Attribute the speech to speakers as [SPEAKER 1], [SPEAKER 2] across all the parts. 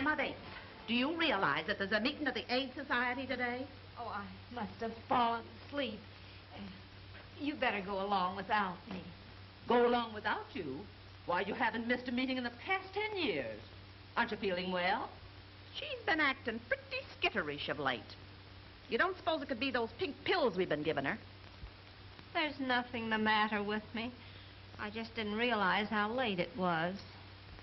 [SPEAKER 1] Emma Bates, do you realize that there's a meeting of the AIDS Society today?
[SPEAKER 2] Oh, I must have fallen asleep. You better go along without me.
[SPEAKER 1] Go along without you? Why, you haven't missed a meeting in the past 10 years. Aren't you feeling well? She's been acting pretty skitterish of late. You don't suppose it could be those pink pills we've been giving her?
[SPEAKER 2] There's nothing the matter with me. I just didn't realize how late it was.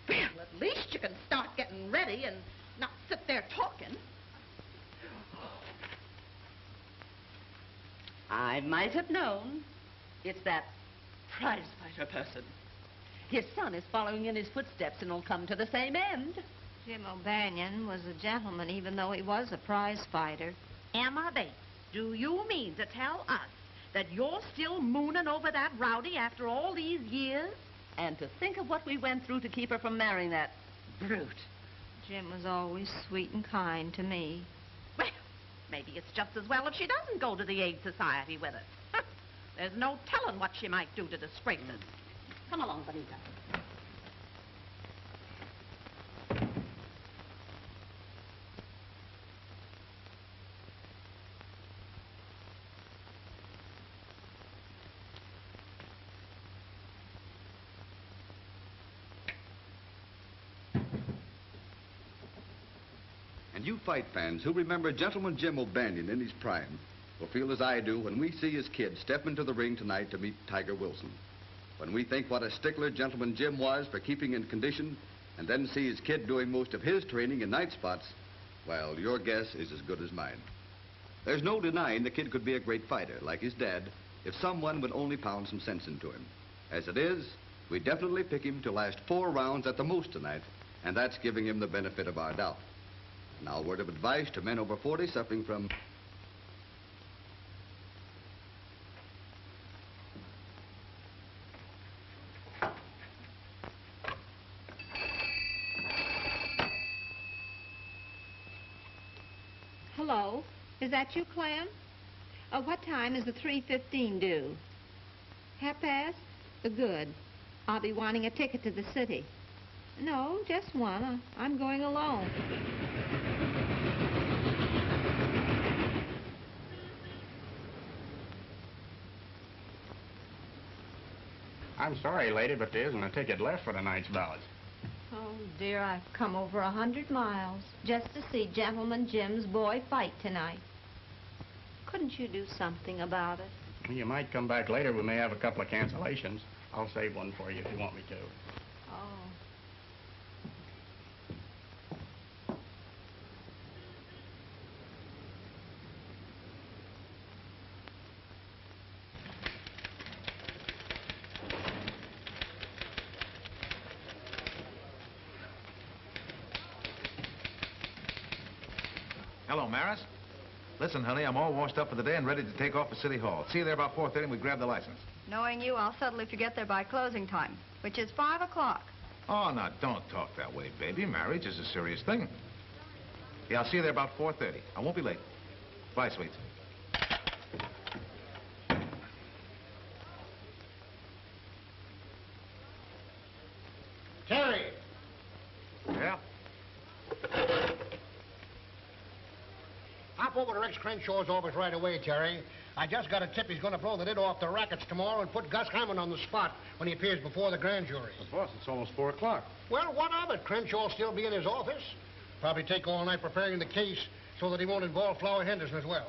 [SPEAKER 1] Well, at least you can start getting ready and not sit there talking. I might have known. It's that prize-fighter person. His son is following in his footsteps and will come to the same end.
[SPEAKER 2] Jim O'Banion was a gentleman, even though he was a prize fighter.
[SPEAKER 1] Emma Bates, do you mean to tell us that you're still mooning over that rowdy after all these years? And to think of what we went through to keep her from marrying that brute.
[SPEAKER 2] Jim was always sweet and kind to me.
[SPEAKER 1] Well, maybe it's just as well if she doesn't go to the AIDS Society with us. There's no telling what she might do to disgrace us. Come along, Bonita.
[SPEAKER 3] And you fight fans who remember Gentleman Jim O'Banion in his prime will feel as I do when we see his kid step into the ring tonight to meet Tiger Wilson. When we think what a stickler Gentleman Jim was for keeping in condition, and then see his kid doing most of his training in night spots, well, your guess is as good as mine. There's no denying the kid could be a great fighter, like his dad, if someone would only pound some sense into him. As it is, we definitely pick him to last 4 rounds at the most tonight, and that's giving him the benefit of our doubt. Now, a word of advice to men over 40 suffering from...
[SPEAKER 2] Hello, is that you, Clem? What time is the 3:15 due? 1/2 Good. I'll be wanting a ticket to the city. No, just one. I'm going alone.
[SPEAKER 4] I'm sorry, lady, but there isn't a ticket left for tonight's ballots.
[SPEAKER 2] Oh, dear, I've come over 100 miles just to see Gentleman Jim's boy fight tonight. Couldn't you do something about it?
[SPEAKER 4] You might come back later. We may have a couple of cancellations. I'll save one for you if you want me to.
[SPEAKER 2] Oh.
[SPEAKER 5] Hello, Maris. Listen, honey, I'm all washed up for the day and ready to take off for City Hall. See you there about 4:30 and we grab the license.
[SPEAKER 6] Knowing you, I'll settle if you get there by closing time, which is 5 o'clock.
[SPEAKER 5] Oh, now, don't talk that way, baby. Marriage is a serious thing. Yeah, I'll see you there about 4:30. I won't be late. Bye, sweets.
[SPEAKER 7] Terry!
[SPEAKER 5] Yeah?
[SPEAKER 7] Hop over to Rex Crenshaw's office right away, Terry. I just got a tip he's going to blow the lid off the rackets tomorrow and put Gus Hammond on the spot when he appears before the grand jury.
[SPEAKER 4] But boss, it's almost 4 o'clock.
[SPEAKER 7] Well, what of it? Crenshaw'll still be in his office. Probably take all night preparing the case so that he won't involve Flower Henderson as well.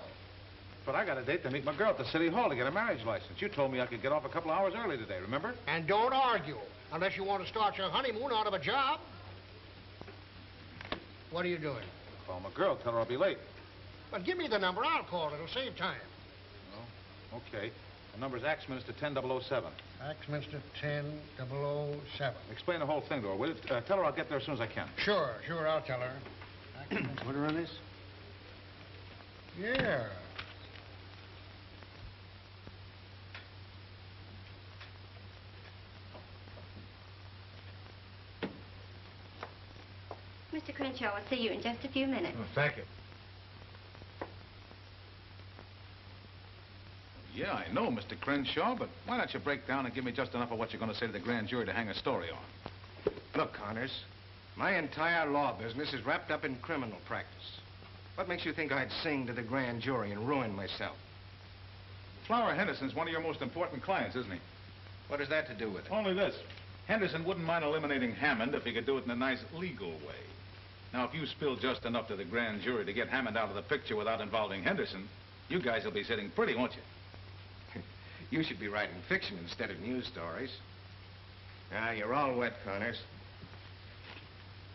[SPEAKER 5] But I got a date to meet my girl at the City Hall to get a marriage license. You told me I could get off a couple hours early today, remember?
[SPEAKER 7] And don't argue, unless you want to start your honeymoon out of a job. What are you doing?
[SPEAKER 5] Call my girl, tell her I'll be late.
[SPEAKER 7] Well, give me the number. I'll call. It'll save time.
[SPEAKER 5] Oh, okay. The number's Axminster 10007.
[SPEAKER 7] Axminster 10007.
[SPEAKER 5] Explain the whole thing to her, will you? Tell her I'll get there as soon as I can.
[SPEAKER 7] Sure, I'll tell her.
[SPEAKER 4] Order on this?
[SPEAKER 7] Yeah.
[SPEAKER 8] Mr. Crenshaw will see you in just a few minutes.
[SPEAKER 5] Oh, thank you. Yeah, I know, Mr. Crenshaw, but why don't you break down and give me just enough of what you're going to say to the grand jury to hang a story on?
[SPEAKER 4] Look, Connors,
[SPEAKER 9] My entire law business is wrapped up in criminal practice. What makes you think I'd sing to the grand jury and ruin myself?
[SPEAKER 5] Flower Henderson's one of your most important clients, isn't he?
[SPEAKER 9] What has that to do with it?
[SPEAKER 5] Only this. Henderson wouldn't mind eliminating Hammond if he could do it in a nice legal way. Now, if you spill just enough to the grand jury to get Hammond out of the picture without involving Henderson, you guys will be sitting pretty, won't you?
[SPEAKER 9] You should be writing fiction instead of news stories. Ah, you're all wet, Connors.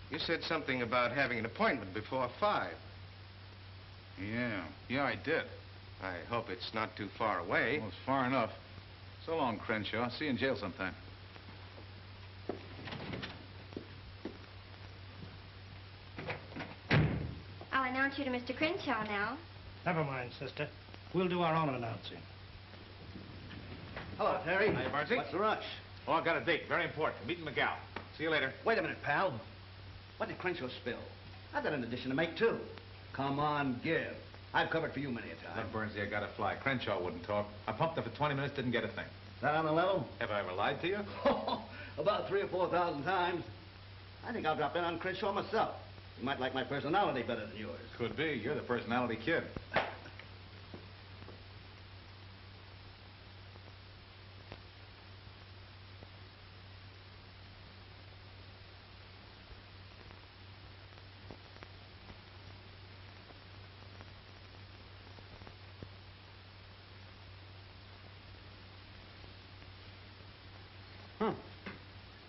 [SPEAKER 9] You said something about having an appointment before 5.
[SPEAKER 5] Yeah, I did.
[SPEAKER 9] I hope it's not too far away.
[SPEAKER 5] Well, it's far enough. So long, Crenshaw. See you in jail sometime.
[SPEAKER 8] I'll announce you to Mr. Crenshaw now.
[SPEAKER 7] Never mind, sister. We'll do our own announcing.
[SPEAKER 10] Hello, Terry.
[SPEAKER 5] Hi, Bardsey.
[SPEAKER 10] What's the rush?
[SPEAKER 5] Oh, I've got a date. Very important. Meeting McGow. See you later.
[SPEAKER 10] Wait a minute, pal. What did Crenshaw spill? I've got an addition to make, too. Come on, give. I've covered for you many a time.
[SPEAKER 5] Look, Burnsley, I gotta fly. Crenshaw wouldn't talk. I pumped her for 20 minutes, didn't get a thing.
[SPEAKER 10] Is that on the level?
[SPEAKER 5] Have I ever lied to you?
[SPEAKER 10] About 3,000 or 4,000 times. I think I'll drop in on Crenshaw myself. You might like my personality better than yours.
[SPEAKER 5] Could be. You're the personality kid.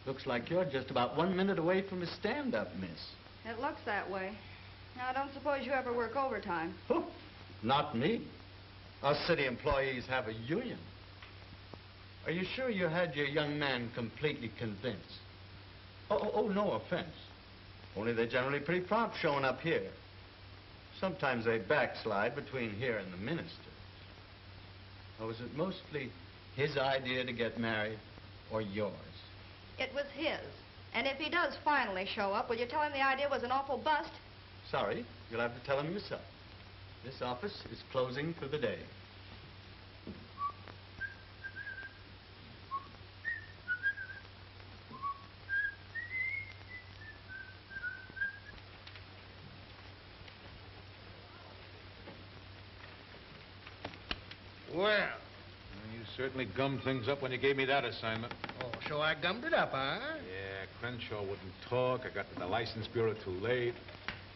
[SPEAKER 10] Looks like you're just about 1 minute away from a stand-up, miss.
[SPEAKER 6] It looks that way. Now, I don't suppose you ever work overtime.
[SPEAKER 10] Not me. Us city employees have a union. Are you sure you had your young man completely convinced? Oh, no offense. Only they're generally pretty prompt showing up here. Sometimes they backslide between here and the ministers. Or was it mostly his idea to get married or yours?
[SPEAKER 6] It was his. And if he does finally show up, will you tell him the idea was an awful bust?
[SPEAKER 10] Sorry, you'll have to tell him yourself. This office is closing for the day.
[SPEAKER 7] Well.
[SPEAKER 5] You certainly gummed things up when you gave me that assignment.
[SPEAKER 7] Oh, so I gummed it up, huh?
[SPEAKER 5] Yeah, Crenshaw wouldn't talk. I got to the license bureau too late.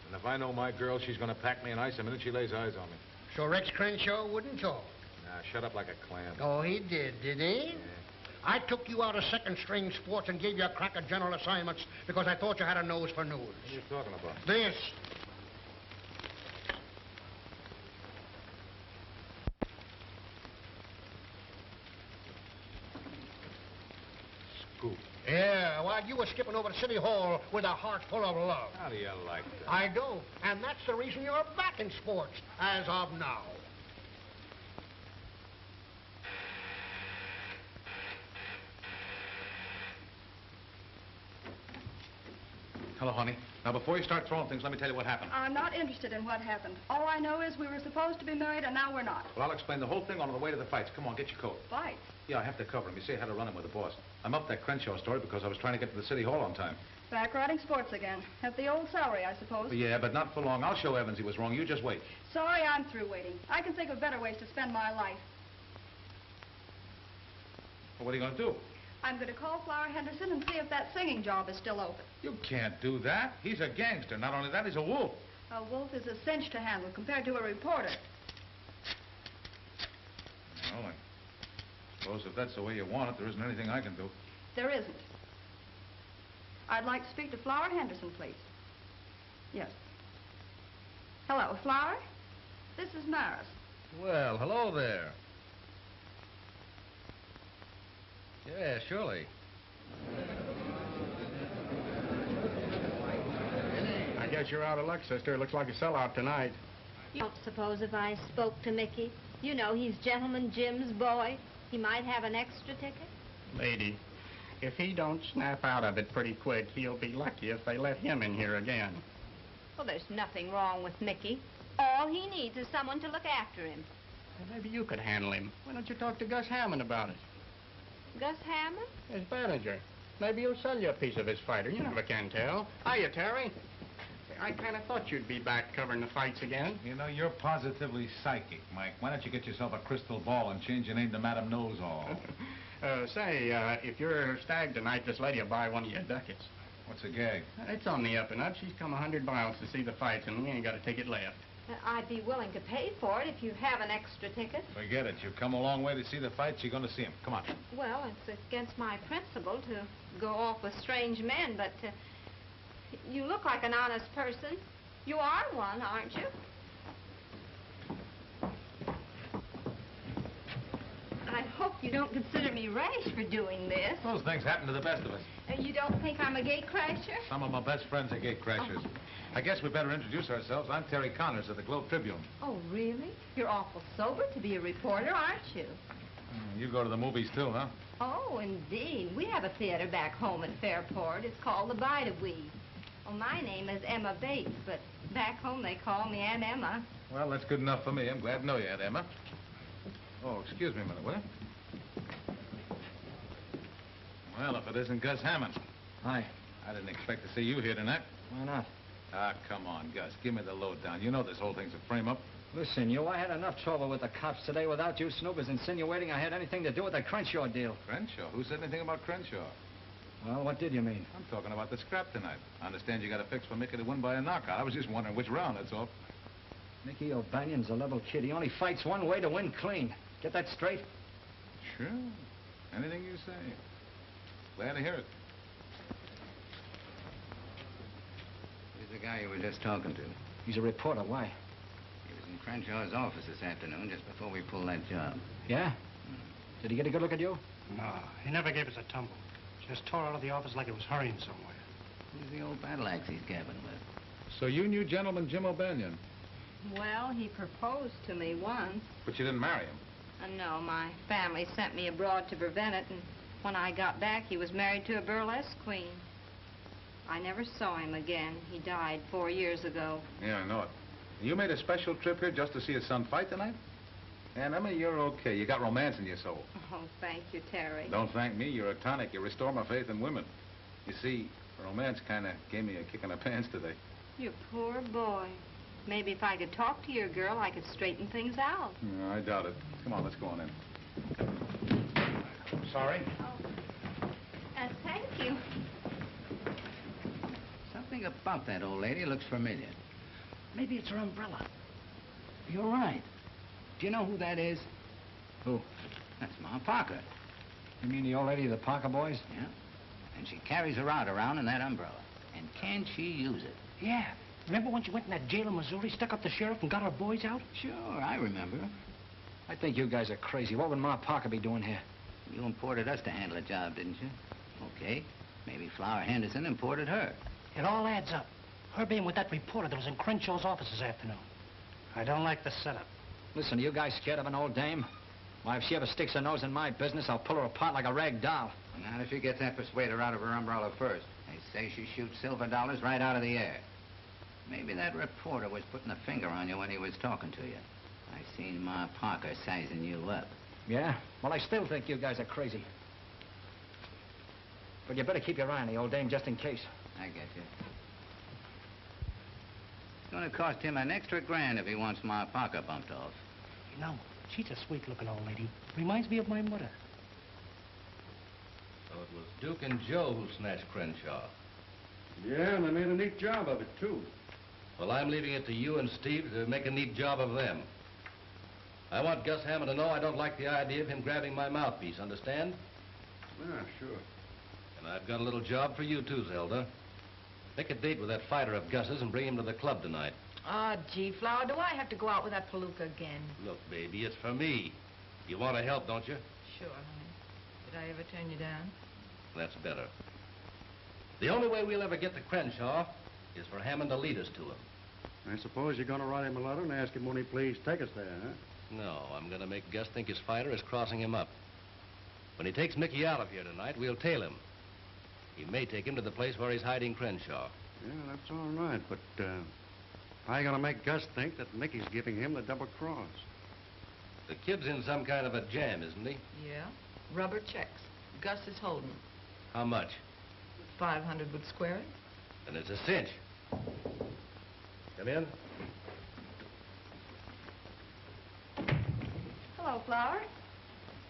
[SPEAKER 5] And if I know my girl, she's going to pack me in ice the minute she lays eyes on me.
[SPEAKER 7] So Rex Crenshaw wouldn't talk?
[SPEAKER 5] Nah, shut up like a clam.
[SPEAKER 7] Oh, he did he?
[SPEAKER 5] Yeah.
[SPEAKER 7] I took you out of second-string sports and gave you a crack at general assignments because I thought you had a nose for news.
[SPEAKER 5] What are you talking about?
[SPEAKER 7] This.
[SPEAKER 5] Scoop.
[SPEAKER 7] Yeah, while you were skipping over to City Hall with a heart full of love.
[SPEAKER 5] How do you like that?
[SPEAKER 7] I do. And that's the reason you're back in sports, as of now.
[SPEAKER 5] Hello, honey. Now, before you start throwing things, let me tell you what happened.
[SPEAKER 6] I'm not interested in what happened. All I know is we were supposed to be married, and now we're not.
[SPEAKER 5] Well, I'll explain the whole thing on the way to the fights. Come on, get your coat.
[SPEAKER 6] Fights?
[SPEAKER 5] Yeah, I have to cover him. You see, I had a run-in with the boss. I'm up that Crenshaw story because I was trying to get to the City Hall on time.
[SPEAKER 6] Back riding sports again. At the old salary, I suppose.
[SPEAKER 5] Yeah, but not for long. I'll show Evans he was wrong. You just wait.
[SPEAKER 6] Sorry, I'm through waiting. I can think of better ways to spend my life.
[SPEAKER 5] Well, what are you going to do?
[SPEAKER 6] I'm going to call Flower Henderson and see if that singing job is still open.
[SPEAKER 5] You can't do that. He's a gangster. Not only that, he's a wolf.
[SPEAKER 6] A wolf is a cinch to handle compared to a reporter.
[SPEAKER 5] Well, I suppose if that's the way you want it, there isn't anything I can do.
[SPEAKER 6] There isn't. I'd like to speak to Flower Henderson, please. Yes. Hello, Flower? This is Maris.
[SPEAKER 11] Well, hello there. Yeah, surely.
[SPEAKER 4] I guess you're out of luck, sister. Looks like a sellout tonight.
[SPEAKER 2] You don't suppose if I spoke to Mickey? You know, he's Gentleman Jim's boy. He might have an extra ticket.
[SPEAKER 4] Lady, if he don't snap out of it pretty quick, he'll be lucky if they let him in here again.
[SPEAKER 2] Well, there's nothing wrong with Mickey. All he needs is someone to look after him.
[SPEAKER 4] Well, maybe you could handle him. Why don't you talk to Gus Hammond about it?
[SPEAKER 2] Gus Hammond?
[SPEAKER 4] His manager. Maybe he'll sell you a piece of his fighter. You never can tell. Hiya, Terry. Say, I kind of thought you'd be back covering the fights again.
[SPEAKER 5] You know, you're positively psychic, Mike. Why don't you get yourself a crystal ball and change your name to Madam Knows-All?
[SPEAKER 4] If you're stag tonight, this lady will buy one of your ducats.
[SPEAKER 5] What's a gag?
[SPEAKER 4] It's on the up and up. She's come 100 miles to see the fights, and we ain't got a ticket left.
[SPEAKER 2] I'd be willing to pay for it if you have an extra ticket.
[SPEAKER 5] Forget it. You've come a long way to see the fights. You're going to see them. Come on.
[SPEAKER 2] Well, it's against my principle to go off with strange men, but you look like an honest person. You are one, aren't you? I hope you don't consider me rash for doing this.
[SPEAKER 5] Those things happen to the best of us.
[SPEAKER 2] You don't think I'm a gate crasher?
[SPEAKER 5] Some of my best friends are gate crashers.
[SPEAKER 2] Oh.
[SPEAKER 5] I guess we better introduce ourselves. I'm Terry Connors of the Globe Tribune.
[SPEAKER 2] Oh, really? You're awful sober to be a reporter, aren't you?
[SPEAKER 5] You go to the movies, too, huh?
[SPEAKER 2] Oh, indeed. We have a theater back home at Fairport. It's called the Bide-A-Wee. Well, my name is Emma Bates, but back home they call me Aunt Emma.
[SPEAKER 5] Well, that's good enough for me. I'm glad to know you, Aunt Emma. Oh, excuse me a minute, will you? Well, if it isn't Gus Hammond.
[SPEAKER 11] Hi.
[SPEAKER 5] I didn't expect to see you here tonight.
[SPEAKER 11] Why not?
[SPEAKER 5] Ah, come on, Gus. Give me the lowdown. You know this whole thing's a frame-up.
[SPEAKER 11] Listen, I had enough trouble with the cops today without you snoopers insinuating I had anything to do with the Crenshaw deal.
[SPEAKER 5] Crenshaw? Who said anything about Crenshaw?
[SPEAKER 11] Well, what did you mean?
[SPEAKER 5] I'm talking about the scrap tonight. I understand you got a fix for Mickey to win by a knockout. I was just wondering which round, that's all.
[SPEAKER 11] Mickey O'Banion's a level kid. He only fights one way to win clean. Get that straight?
[SPEAKER 5] Sure. Anything you say. Glad to hear it.
[SPEAKER 12] Who's the guy you were just talking to?
[SPEAKER 11] He's a reporter. Why?
[SPEAKER 12] He was in Crenshaw's office this afternoon, just before we pulled that job.
[SPEAKER 11] Yeah? Did he get a good look at you?
[SPEAKER 7] No, he never gave us a tumble. Just tore out of the office like it was hurrying somewhere.
[SPEAKER 12] Who's the old battle axe he's gabbing with?
[SPEAKER 5] So you knew Gentleman Jim O'Banion?
[SPEAKER 2] Well, he proposed to me once.
[SPEAKER 5] But you didn't marry him?
[SPEAKER 2] No, my family sent me abroad to prevent it, and when I got back, he was married to a burlesque queen. I never saw him again. He died 4 years ago.
[SPEAKER 5] Yeah, I know it. You made a special trip here just to see his son fight tonight? And Emma, you're okay. You got romance in your soul.
[SPEAKER 2] Oh, thank you, Terry.
[SPEAKER 5] Don't thank me. You're a tonic. You restore my faith in women. You see, romance kind of gave me a kick in the pants today.
[SPEAKER 2] You poor boy. Maybe if I could talk to your girl, I could straighten things out.
[SPEAKER 5] No, I doubt it. Come on, let's go on in.
[SPEAKER 7] Sorry?
[SPEAKER 2] Thank you.
[SPEAKER 12] Something about that old lady looks familiar.
[SPEAKER 11] Maybe it's her umbrella.
[SPEAKER 12] You're right. Do you know who that is?
[SPEAKER 11] Who?
[SPEAKER 12] That's Ma Parker.
[SPEAKER 11] You mean the old lady of the Parker boys?
[SPEAKER 12] Yeah. And she carries her out around in that umbrella. And can she use it?
[SPEAKER 7] Yeah. Remember when she went in that jail in Missouri, stuck up the sheriff, and got her boys out?
[SPEAKER 12] Sure, I remember.
[SPEAKER 11] I think you guys are crazy. What would Ma Parker be doing here?
[SPEAKER 12] You imported us to handle a job, didn't you? Okay. Maybe Flower Henderson imported her.
[SPEAKER 7] It all adds up. Her being with that reporter that was in Crenshaw's office this afternoon. I don't like the setup.
[SPEAKER 11] Listen, are you guys scared of an old dame? Why, if she ever sticks her nose in my business, I'll pull her apart like a rag doll.
[SPEAKER 12] Not if she gets that persuader out of her umbrella first. They say she shoots silver dollars right out of the air. Maybe that reporter was putting a finger on you when he was talking to you. I seen Ma Parker sizing you up.
[SPEAKER 11] Yeah? Well, I still think you guys are crazy. But you better keep your eye on the old dame just in case.
[SPEAKER 12] I get you. It's gonna cost him an extra $1,000 if he wants Ma Parker bumped off.
[SPEAKER 7] You know, she's a sweet-looking old lady. Reminds me of my mother.
[SPEAKER 10] So it was Duke and Joe who snatched Crenshaw.
[SPEAKER 13] Yeah, and they made a neat job of it, too.
[SPEAKER 10] Well, I'm leaving it to you and Steve to make a neat job of them. I want Gus Hammond to know I don't like the idea of him grabbing my mouthpiece, understand?
[SPEAKER 13] Yeah, sure.
[SPEAKER 10] And I've got a little job for you, too, Zelda. Make a date with that fighter of Gus's and bring him to the club tonight.
[SPEAKER 1] Ah, gee, Flower, do I have to go out with that palooka again?
[SPEAKER 10] Look, baby, it's for me. You want to help, don't you?
[SPEAKER 1] Sure, honey. Did I ever turn you down?
[SPEAKER 10] That's better. The only way we'll ever get to Crenshaw is for Hammond to lead us to him.
[SPEAKER 13] I suppose you're going to write him a letter and ask him, won't he please take us there, huh?
[SPEAKER 10] No, I'm going to make Gus think his fighter is crossing him up. When he takes Mickey out of here tonight, we'll tail him. He may take him to the place where he's hiding Crenshaw.
[SPEAKER 13] Yeah, that's all right, but, how are you going to make Gus think that Mickey's giving him the double cross?
[SPEAKER 10] The kid's in some kind of a jam, isn't he?
[SPEAKER 1] Yeah. Rubber checks. Gus is holding.
[SPEAKER 10] How much?
[SPEAKER 14] 500 would square it.
[SPEAKER 15] And it's a cinch. Come in.
[SPEAKER 6] Hello, Flower.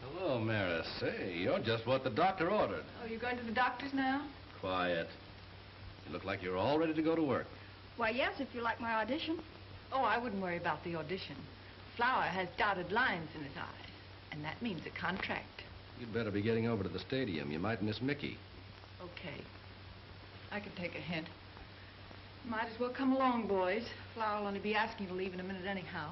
[SPEAKER 15] Hello, Maris. Say, you're just what the doctor ordered.
[SPEAKER 6] Oh, you going to the doctor's now?
[SPEAKER 15] Quiet. You look like you're all ready to go to work.
[SPEAKER 6] Why, yes, if you like my audition.
[SPEAKER 14] Oh, I wouldn't worry about the audition. Flower has dotted lines in his eyes, and that means a contract.
[SPEAKER 15] You'd better be getting over to the stadium. You might miss Mickey.
[SPEAKER 14] Okay. I can take a hint. Might as well come along, boys. Flower will only be asking you to leave in a minute anyhow.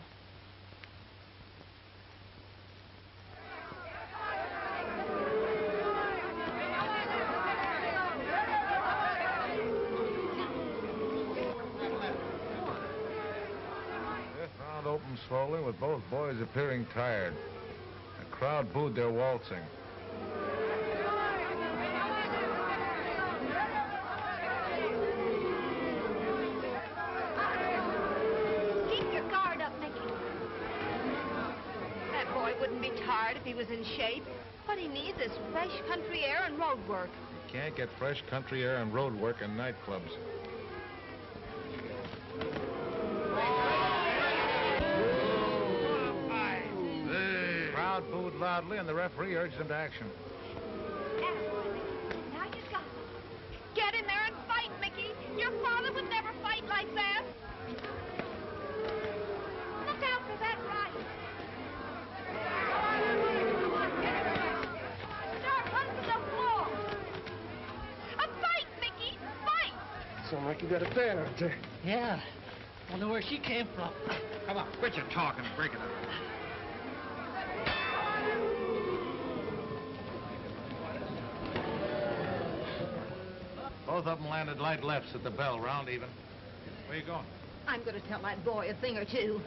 [SPEAKER 5] Opened slowly with both boys appearing tired. The crowd booed their waltzing.
[SPEAKER 2] Keep your guard up, Mickey. That boy wouldn't be tired if he was in shape. What he needs is fresh country air and road work.
[SPEAKER 5] You can't get fresh country air and road work in nightclubs. Booed loudly, and the referee urged him to action.
[SPEAKER 2] Now you got it. Get in there and fight, Mickey. Your father would never fight like that. Look out for that right. Start hunting the floor. A fight, Mickey. Fight.
[SPEAKER 15] Sound like you got a fan out there.
[SPEAKER 16] Yeah. Wonder where she came from.
[SPEAKER 10] Come on, quit your talking and break it up.
[SPEAKER 5] Both of them landed light lefts at the bell, round even. Where you going?
[SPEAKER 2] I'm going to tell that boy a thing or two.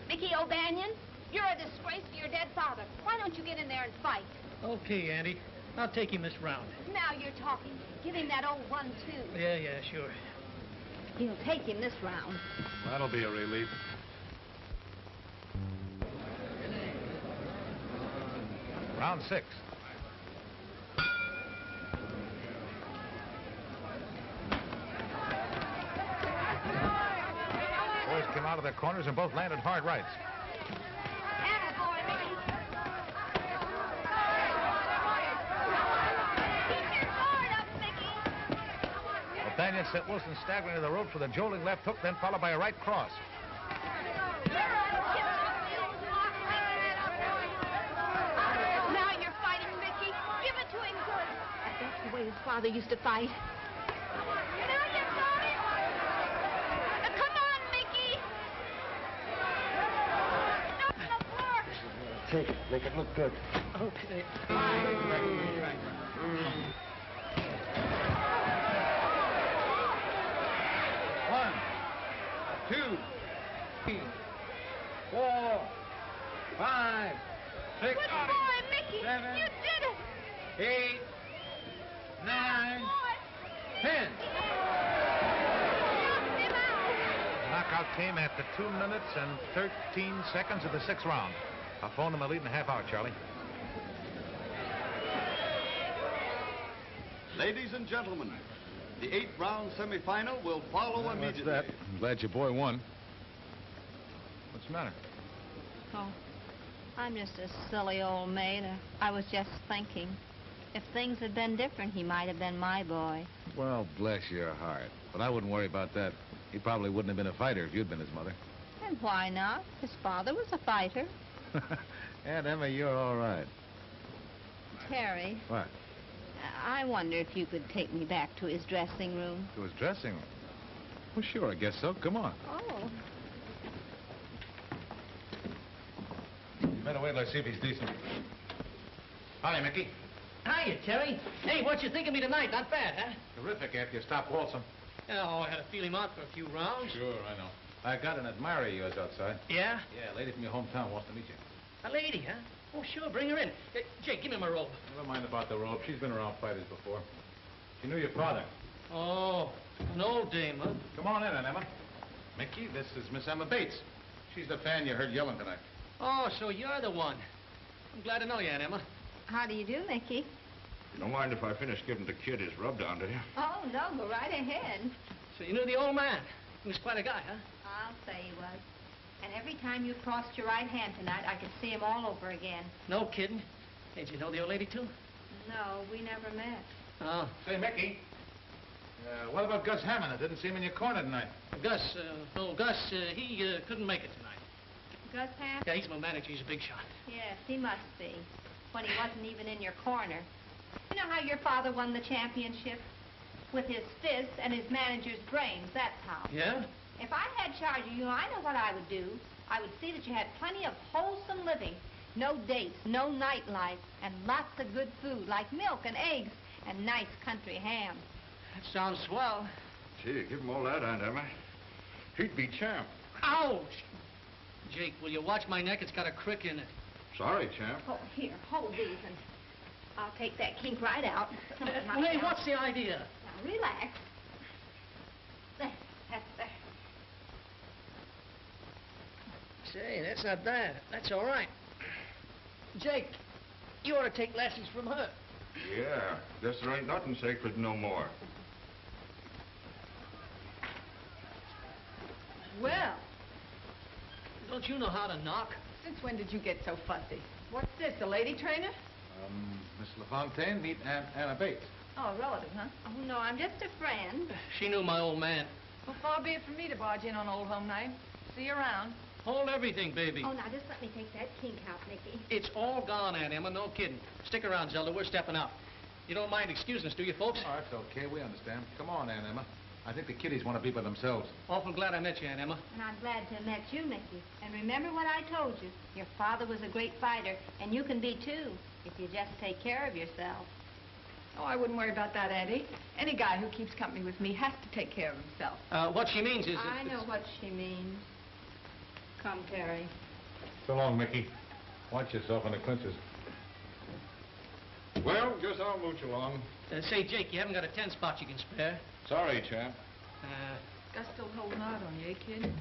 [SPEAKER 8] Mickey O'Banion, you're a disgrace to your dead father. Why don't you get in there and fight?
[SPEAKER 16] Okay, Andy. I'll take him this round.
[SPEAKER 8] Now you're talking. Give him that old 1-2.
[SPEAKER 16] Yeah, sure.
[SPEAKER 2] He'll take him this round.
[SPEAKER 5] That'll be a relief. Round 6. Boys came out of their corners and both landed hard rights.
[SPEAKER 8] Attaboy, Mickey. Keep your guard up, Mickey.
[SPEAKER 5] O'Banion sent Wilson staggering to the ropes with a jolting left hook, then followed by a right cross.
[SPEAKER 2] Now you're fighting, Mickey. Give it to him good. That's the way his father used to fight. Now you got it. Come on, Mickey. Up the floor.
[SPEAKER 15] Take it. Make it look good.
[SPEAKER 16] Okay.
[SPEAKER 10] One, 2, 3, 4, 5, 6,
[SPEAKER 2] Good boy, Mickey.
[SPEAKER 10] 7,
[SPEAKER 2] You did it.
[SPEAKER 10] 8, 9, 10.
[SPEAKER 5] Knockout came after 2 minutes and 13 seconds of the 6th round. I'll phone them a lead in a half hour, Charlie.
[SPEAKER 3] Ladies and gentlemen, the 8th round semifinal will follow immediately.
[SPEAKER 5] That's that. I'm glad your boy won. What's the matter?
[SPEAKER 2] Oh, I'm just a silly old maid. I was just thinking. If things had been different, he might have been my boy.
[SPEAKER 5] Well, bless your heart. But I wouldn't worry about that. He probably wouldn't have been a fighter if you'd been his mother.
[SPEAKER 2] And why not? His father was a fighter.
[SPEAKER 5] Aunt Emma, you're all right.
[SPEAKER 2] Terry,
[SPEAKER 5] What?
[SPEAKER 2] I wonder if you could take me back to his dressing room.
[SPEAKER 5] To his dressing room? Well, sure, I guess so. Come on.
[SPEAKER 2] Oh.
[SPEAKER 5] You better wait till I see if he's decent. Hi, Mickey.
[SPEAKER 16] Hiya, Terry. Hey, what you think of me tonight? Not bad, huh?
[SPEAKER 5] Terrific after you stop waltzing.
[SPEAKER 16] Oh, I had to feel him out for a few rounds.
[SPEAKER 5] Sure, I know. I got an admirer of yours outside.
[SPEAKER 16] Yeah?
[SPEAKER 5] Yeah, a lady from your hometown wants to meet you.
[SPEAKER 16] A lady, huh? Oh, sure, bring her in. Jake, give me my robe.
[SPEAKER 5] Never mind about the robe. She's been around fighters before. She knew your father.
[SPEAKER 16] Oh, an old dame, huh?
[SPEAKER 5] Come on in, Aunt Emma. Mickey, this is Miss Emma Bates. She's the fan you heard yelling tonight.
[SPEAKER 16] Oh, so you're the one. I'm glad to know you, Aunt Emma.
[SPEAKER 2] How do you do, Mickey?
[SPEAKER 5] You don't mind if I finish giving the kid his rub down, do you?
[SPEAKER 2] Oh, no, go right ahead.
[SPEAKER 16] So you knew the old man. He was quite a guy, huh?
[SPEAKER 2] I'll say he was. And every time you crossed your right hand tonight, I could see him all over again.
[SPEAKER 16] No kidding. Hey, did you know the old lady, too?
[SPEAKER 2] No, we never met.
[SPEAKER 16] Oh.
[SPEAKER 5] Say, Mickey, what about Gus Hammond? I didn't see him in your corner tonight.
[SPEAKER 16] Gus, he couldn't make it tonight.
[SPEAKER 2] Gus Hammond?
[SPEAKER 16] Yeah, he's my manager. He's a big shot.
[SPEAKER 2] Yes, he must be. When he wasn't even in your corner. You know how your father won the championship? With his fists and his manager's brains, that's how.
[SPEAKER 16] Yeah?
[SPEAKER 2] If I had charge of you, I know what I would do. I would see that you had plenty of wholesome living. No dates, no nightlife, and lots of good food, like milk and eggs and nice country ham.
[SPEAKER 16] That sounds swell.
[SPEAKER 5] Gee, give him all that, Aunt Emma. He'd be champ.
[SPEAKER 16] Ouch! Jake, will you watch my neck? It's got a crick in it.
[SPEAKER 5] Sorry, champ.
[SPEAKER 2] Oh, here, hold these, and I'll take that kink right out.
[SPEAKER 16] Hey, what's the idea?
[SPEAKER 2] Now, relax. There, that's there.
[SPEAKER 16] Say, that's not bad. That's all right. Jake, you ought to take lessons from her.
[SPEAKER 5] Yeah, guess there ain't nothing sacred no more.
[SPEAKER 14] Well,
[SPEAKER 16] don't you know how to knock?
[SPEAKER 14] since when did you get so fussy? What's this, a lady trainer?
[SPEAKER 5] Miss LaFontaine, meet Aunt Anna Bates.
[SPEAKER 14] Oh, a relative, huh?
[SPEAKER 2] Oh, no, I'm just a friend.
[SPEAKER 16] She knew my old man.
[SPEAKER 14] Well, far be it from me to barge in on old home night. See you around.
[SPEAKER 16] Hold everything, baby.
[SPEAKER 2] Oh, now, just let me take that kink out, Nicky.
[SPEAKER 16] It's all gone, Aunt Emma. No kidding. Stick around, Zelda. We're stepping out. You don't mind excusing us, do you, folks?
[SPEAKER 5] Oh, that's okay. We understand. Come on, Aunt Emma. I think the kiddies want to be by themselves.
[SPEAKER 16] Awful glad I met you, Aunt Emma.
[SPEAKER 2] And I'm glad to have met you, Mickey. And remember what I told you. Your father was a great fighter, and you can be, too, if you just take care of yourself.
[SPEAKER 14] Oh, I wouldn't worry about that, Auntie. Any guy who keeps company with me has to take care of himself.
[SPEAKER 16] What she means is...
[SPEAKER 2] I know what she means. Come, Terry.
[SPEAKER 5] So long, Mickey. Watch yourself in the clinches. Well, guess I'll mooch along.
[SPEAKER 16] Say, Jake, you haven't got a 10 spot you can spare.
[SPEAKER 5] Sorry, champ.
[SPEAKER 14] Gus still holding out on you, eh, kid?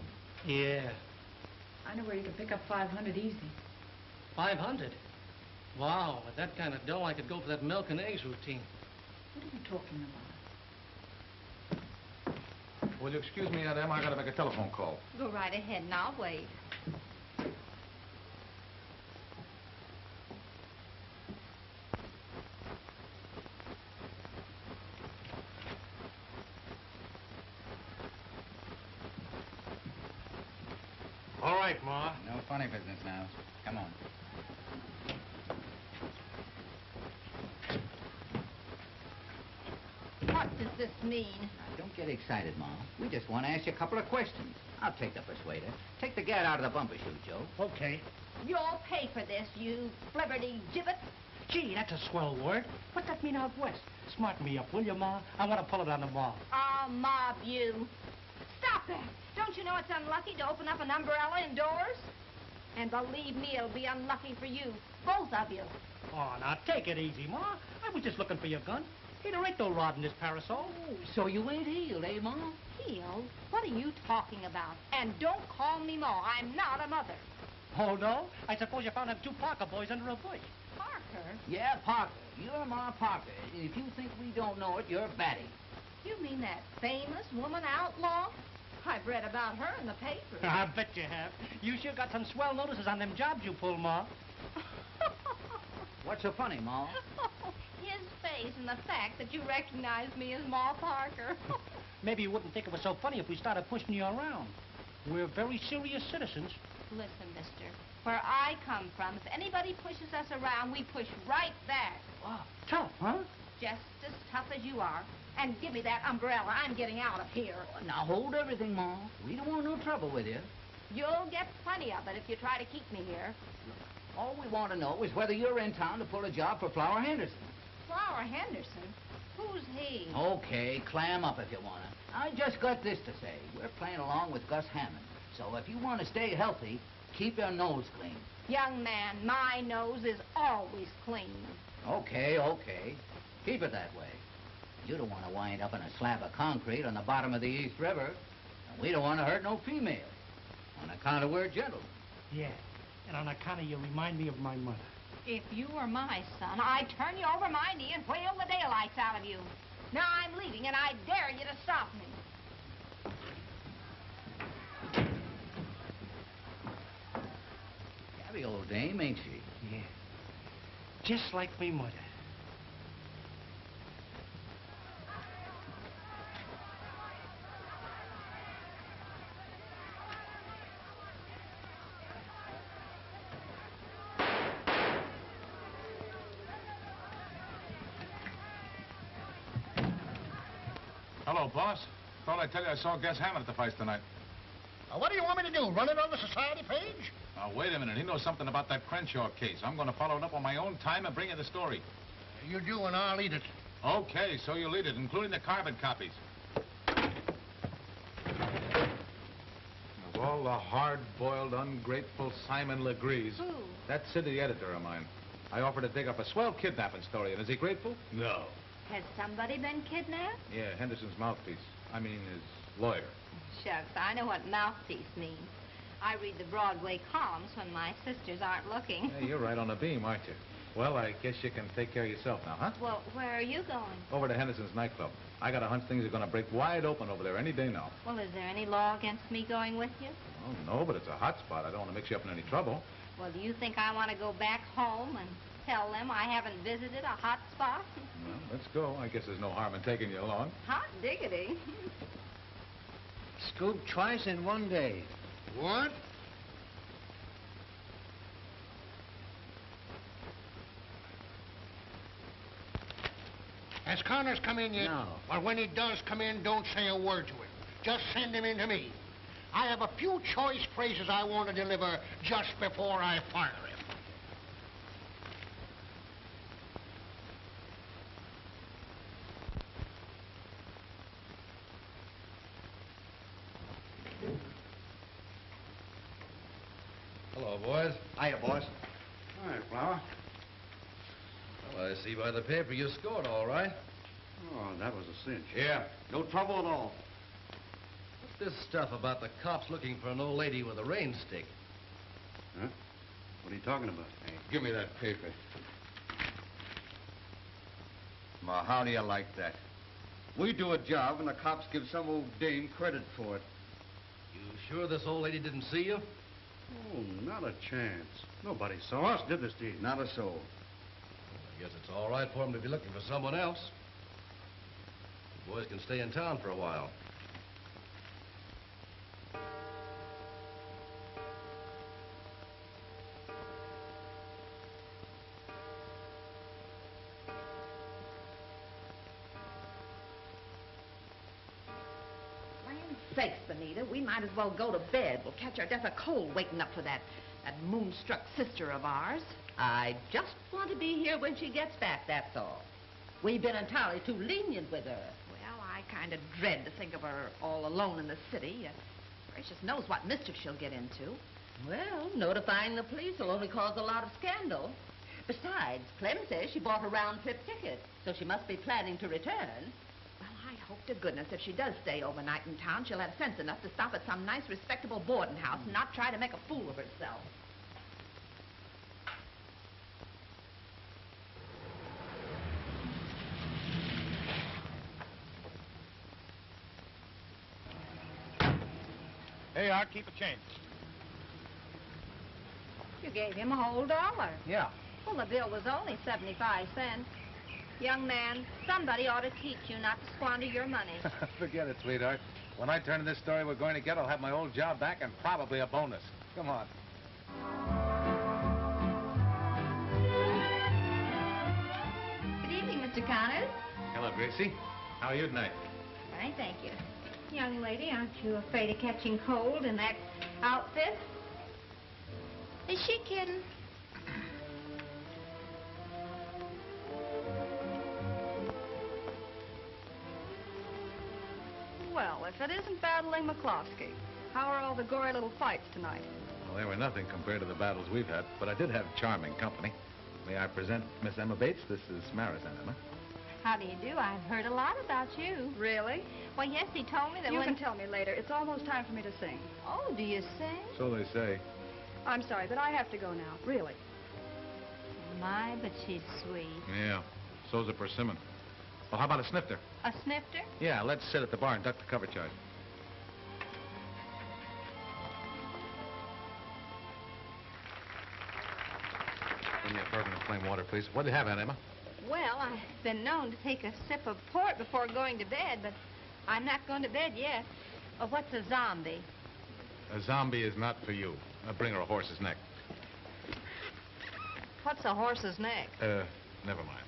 [SPEAKER 16] Yeah.
[SPEAKER 14] I know where you can pick up 500 easy.
[SPEAKER 16] 500? Wow, with that kind of dough, I could go for that milk and eggs routine.
[SPEAKER 14] What are you talking about?
[SPEAKER 5] Will you excuse me, Aunt Emma? I gotta make a telephone call.
[SPEAKER 2] Go right ahead, and I'll wait.
[SPEAKER 10] All right, Ma.
[SPEAKER 12] No funny business now. Come on.
[SPEAKER 2] What does this mean?
[SPEAKER 12] Now, don't get excited, Ma. We just want to ask you a couple of questions. I'll take the persuader. Take the gat out of the bumper chute, Joe.
[SPEAKER 10] Okay.
[SPEAKER 2] You'll pay for this, you flibberty gibbet.
[SPEAKER 10] Gee, that's a swell word. What's that mean out west? Smarten me up, will you, Ma? I want to pull it on the mob.
[SPEAKER 2] I'll mob you. Stop that. Don't you know it's unlucky to open up an umbrella indoors? And believe me, it'll be unlucky for you, both of you.
[SPEAKER 10] Oh, now take it easy, Ma. I was just looking for your gun. Hey, there ain't no rod in this parasol.
[SPEAKER 12] Oh, so you ain't healed, eh, Ma?
[SPEAKER 2] Healed? What are you talking about? And don't call me Ma. I'm not a mother.
[SPEAKER 10] Oh, no? I suppose you found them 2 Parker boys under a bush.
[SPEAKER 2] Parker?
[SPEAKER 12] Yeah, Parker. You're Ma Parker. If you think we don't know it, you're batty.
[SPEAKER 2] You mean that famous woman outlaw? I've read about her in the paper.
[SPEAKER 10] I bet you have. You sure got some swell notices on them jobs you pulled, Ma.
[SPEAKER 12] What's so funny, Ma?
[SPEAKER 2] His face and the fact that you recognize me as Ma Parker.
[SPEAKER 10] Maybe you wouldn't think it was so funny if we started pushing you around. We're very serious citizens.
[SPEAKER 2] Listen, mister, where I come from, if anybody pushes us around, we push right back.
[SPEAKER 10] Wow, tough, huh?
[SPEAKER 2] Just as tough as you are. And give me that umbrella. I'm getting out of here.
[SPEAKER 12] Now, hold everything, Ma. We don't want no trouble with you.
[SPEAKER 2] You'll get plenty of it if you try to keep me here.
[SPEAKER 12] All we want to know is whether you're in town to pull a job for Flower Henderson.
[SPEAKER 2] Flower Henderson? Who's he?
[SPEAKER 12] Okay, clam up if you want to. I just got this to say. We're playing along with Gus Hammond. So if you want to stay healthy, keep your nose clean.
[SPEAKER 2] Young man, my nose is always clean.
[SPEAKER 12] Okay. Keep it that way. You don't want to wind up in a slab of concrete on the bottom of the East River. And we don't want to hurt no female. On account of we're gentlemen.
[SPEAKER 10] Yeah, and on account of you remind me of my mother.
[SPEAKER 8] If you were my son, I'd turn you over my knee and whale the daylights out of you. Now I'm leaving, and I dare you to stop me.
[SPEAKER 12] Gabby, old dame, ain't she?
[SPEAKER 16] Yeah. Just like me mother.
[SPEAKER 5] Hello, boss. Thought I'd tell you I saw Gus Hammond at the fight tonight.
[SPEAKER 7] What do you want me to do, run it on the society page?
[SPEAKER 5] Now, wait a minute. He knows something about that Crenshaw case. I'm going to follow it up on my own time and bring you the story.
[SPEAKER 7] You do, and I'll eat it.
[SPEAKER 5] Okay, so you lead it, including the carbon copies. Of all the hard-boiled, ungrateful Simon Legrees...
[SPEAKER 8] Who?
[SPEAKER 5] That city editor of mine. I offered to dig up a swell kidnapping story, and is he grateful? No.
[SPEAKER 8] Has somebody been kidnapped?
[SPEAKER 5] Yeah, Henderson's mouthpiece. I mean, his lawyer.
[SPEAKER 8] Shucks, I know what mouthpiece means. I read the Broadway columns when my sisters aren't looking.
[SPEAKER 5] Hey, you're right on the beam, aren't you? Well, I guess you can take care of yourself now, huh?
[SPEAKER 8] Well, where are you going?
[SPEAKER 5] Over to Henderson's nightclub. I got a hunch things are going to break wide open over there any day now.
[SPEAKER 8] Well, is there any law against me going with you?
[SPEAKER 5] Oh, no, but it's a hot spot. I don't want to mix you up in any trouble.
[SPEAKER 8] Well, do you think I want to go back home and tell them I haven't visited a hot spot?
[SPEAKER 5] Well, let's go. I guess there's no harm in taking you along.
[SPEAKER 8] Hot diggity.
[SPEAKER 16] Scoop twice in one day.
[SPEAKER 7] What? Has Connors come in yet?
[SPEAKER 16] No.
[SPEAKER 7] Well, when he does come in, don't say a word to him. Just send him in to me. I have a few choice phrases I want to deliver just before I fire him.
[SPEAKER 15] Hello, boys.
[SPEAKER 13] Hiya, boss. All right, Flower.
[SPEAKER 15] Well, I see by the paper you scored all right.
[SPEAKER 13] Oh, that was a cinch.
[SPEAKER 15] Yeah.
[SPEAKER 13] No trouble at all.
[SPEAKER 15] What's this stuff about the cops looking for an old lady with a rain stick?
[SPEAKER 13] Huh? What are you talking about?
[SPEAKER 15] Hey, give me that paper.
[SPEAKER 3] Ma, how do you like that? We do a job and the cops give some old dame credit for it.
[SPEAKER 15] You sure this old lady didn't see you?
[SPEAKER 13] Oh, not a chance. Nobody saw us, did this, Steve?
[SPEAKER 3] Not a soul.
[SPEAKER 15] I guess it's all right for him to be looking for someone else. You boys can stay in town for a while.
[SPEAKER 1] Sakes, Benita, we might as well go to bed. We'll catch our death of cold waiting up for that moonstruck sister of ours. I just want to be here when she gets back, that's all. We've been entirely too lenient with her. Well, I kind of dread to think of her all alone in the city. Gracious knows what mischief she'll get into. Well, notifying the police will only cause a lot of scandal. Besides, Clem says she bought a round-trip ticket, so she must be planning to return. Well, I hope to goodness if she does stay overnight in town, she'll have sense enough to stop at some nice, respectable boarding house and not try to make a fool of herself.
[SPEAKER 5] Hey, Art, keep a change.
[SPEAKER 8] You gave him a whole $1.
[SPEAKER 5] Yeah.
[SPEAKER 8] Well, the bill was only 75 cents. Young man, somebody ought to teach you not to squander your money.
[SPEAKER 5] Forget it, sweetheart. When I turn in this story we're going to get, I'll have my old job back and probably a bonus. Come on.
[SPEAKER 8] Good evening, Mr. Connors.
[SPEAKER 5] Hello, Gracie. How are you tonight?
[SPEAKER 8] Fine, thank you. Young lady, aren't you afraid of catching cold in that outfit? Is she kidding?
[SPEAKER 6] Well, if it isn't battling McCloskey, how are all the gory little fights tonight?
[SPEAKER 5] Well, they were nothing compared to the battles we've had, but I did have charming company. May I present Miss Emma Bates? This is Marison, Emma.
[SPEAKER 8] How do you do? I've heard a lot about you.
[SPEAKER 6] Really?
[SPEAKER 8] Well, yes, he told me that
[SPEAKER 6] You
[SPEAKER 8] when...
[SPEAKER 6] can tell me later. It's almost time for me to sing.
[SPEAKER 8] Oh, do you sing?
[SPEAKER 5] So they say.
[SPEAKER 6] I'm sorry, but I have to go now. Really.
[SPEAKER 2] My, but she's sweet.
[SPEAKER 5] Yeah, so's a persimmon. Well, how about a snifter?
[SPEAKER 2] A snifter?
[SPEAKER 5] Yeah, let's sit at the bar and duck the cover charge. Bring me a bourbon and plain water, please. What do you have, Aunt Emma?
[SPEAKER 2] Well, I've been known to take a sip of port before going to bed, but I'm not going to bed yet. What's a zombie?
[SPEAKER 5] A zombie is not for you. Bring her a horse's neck.
[SPEAKER 2] What's a horse's neck?
[SPEAKER 5] Never mind.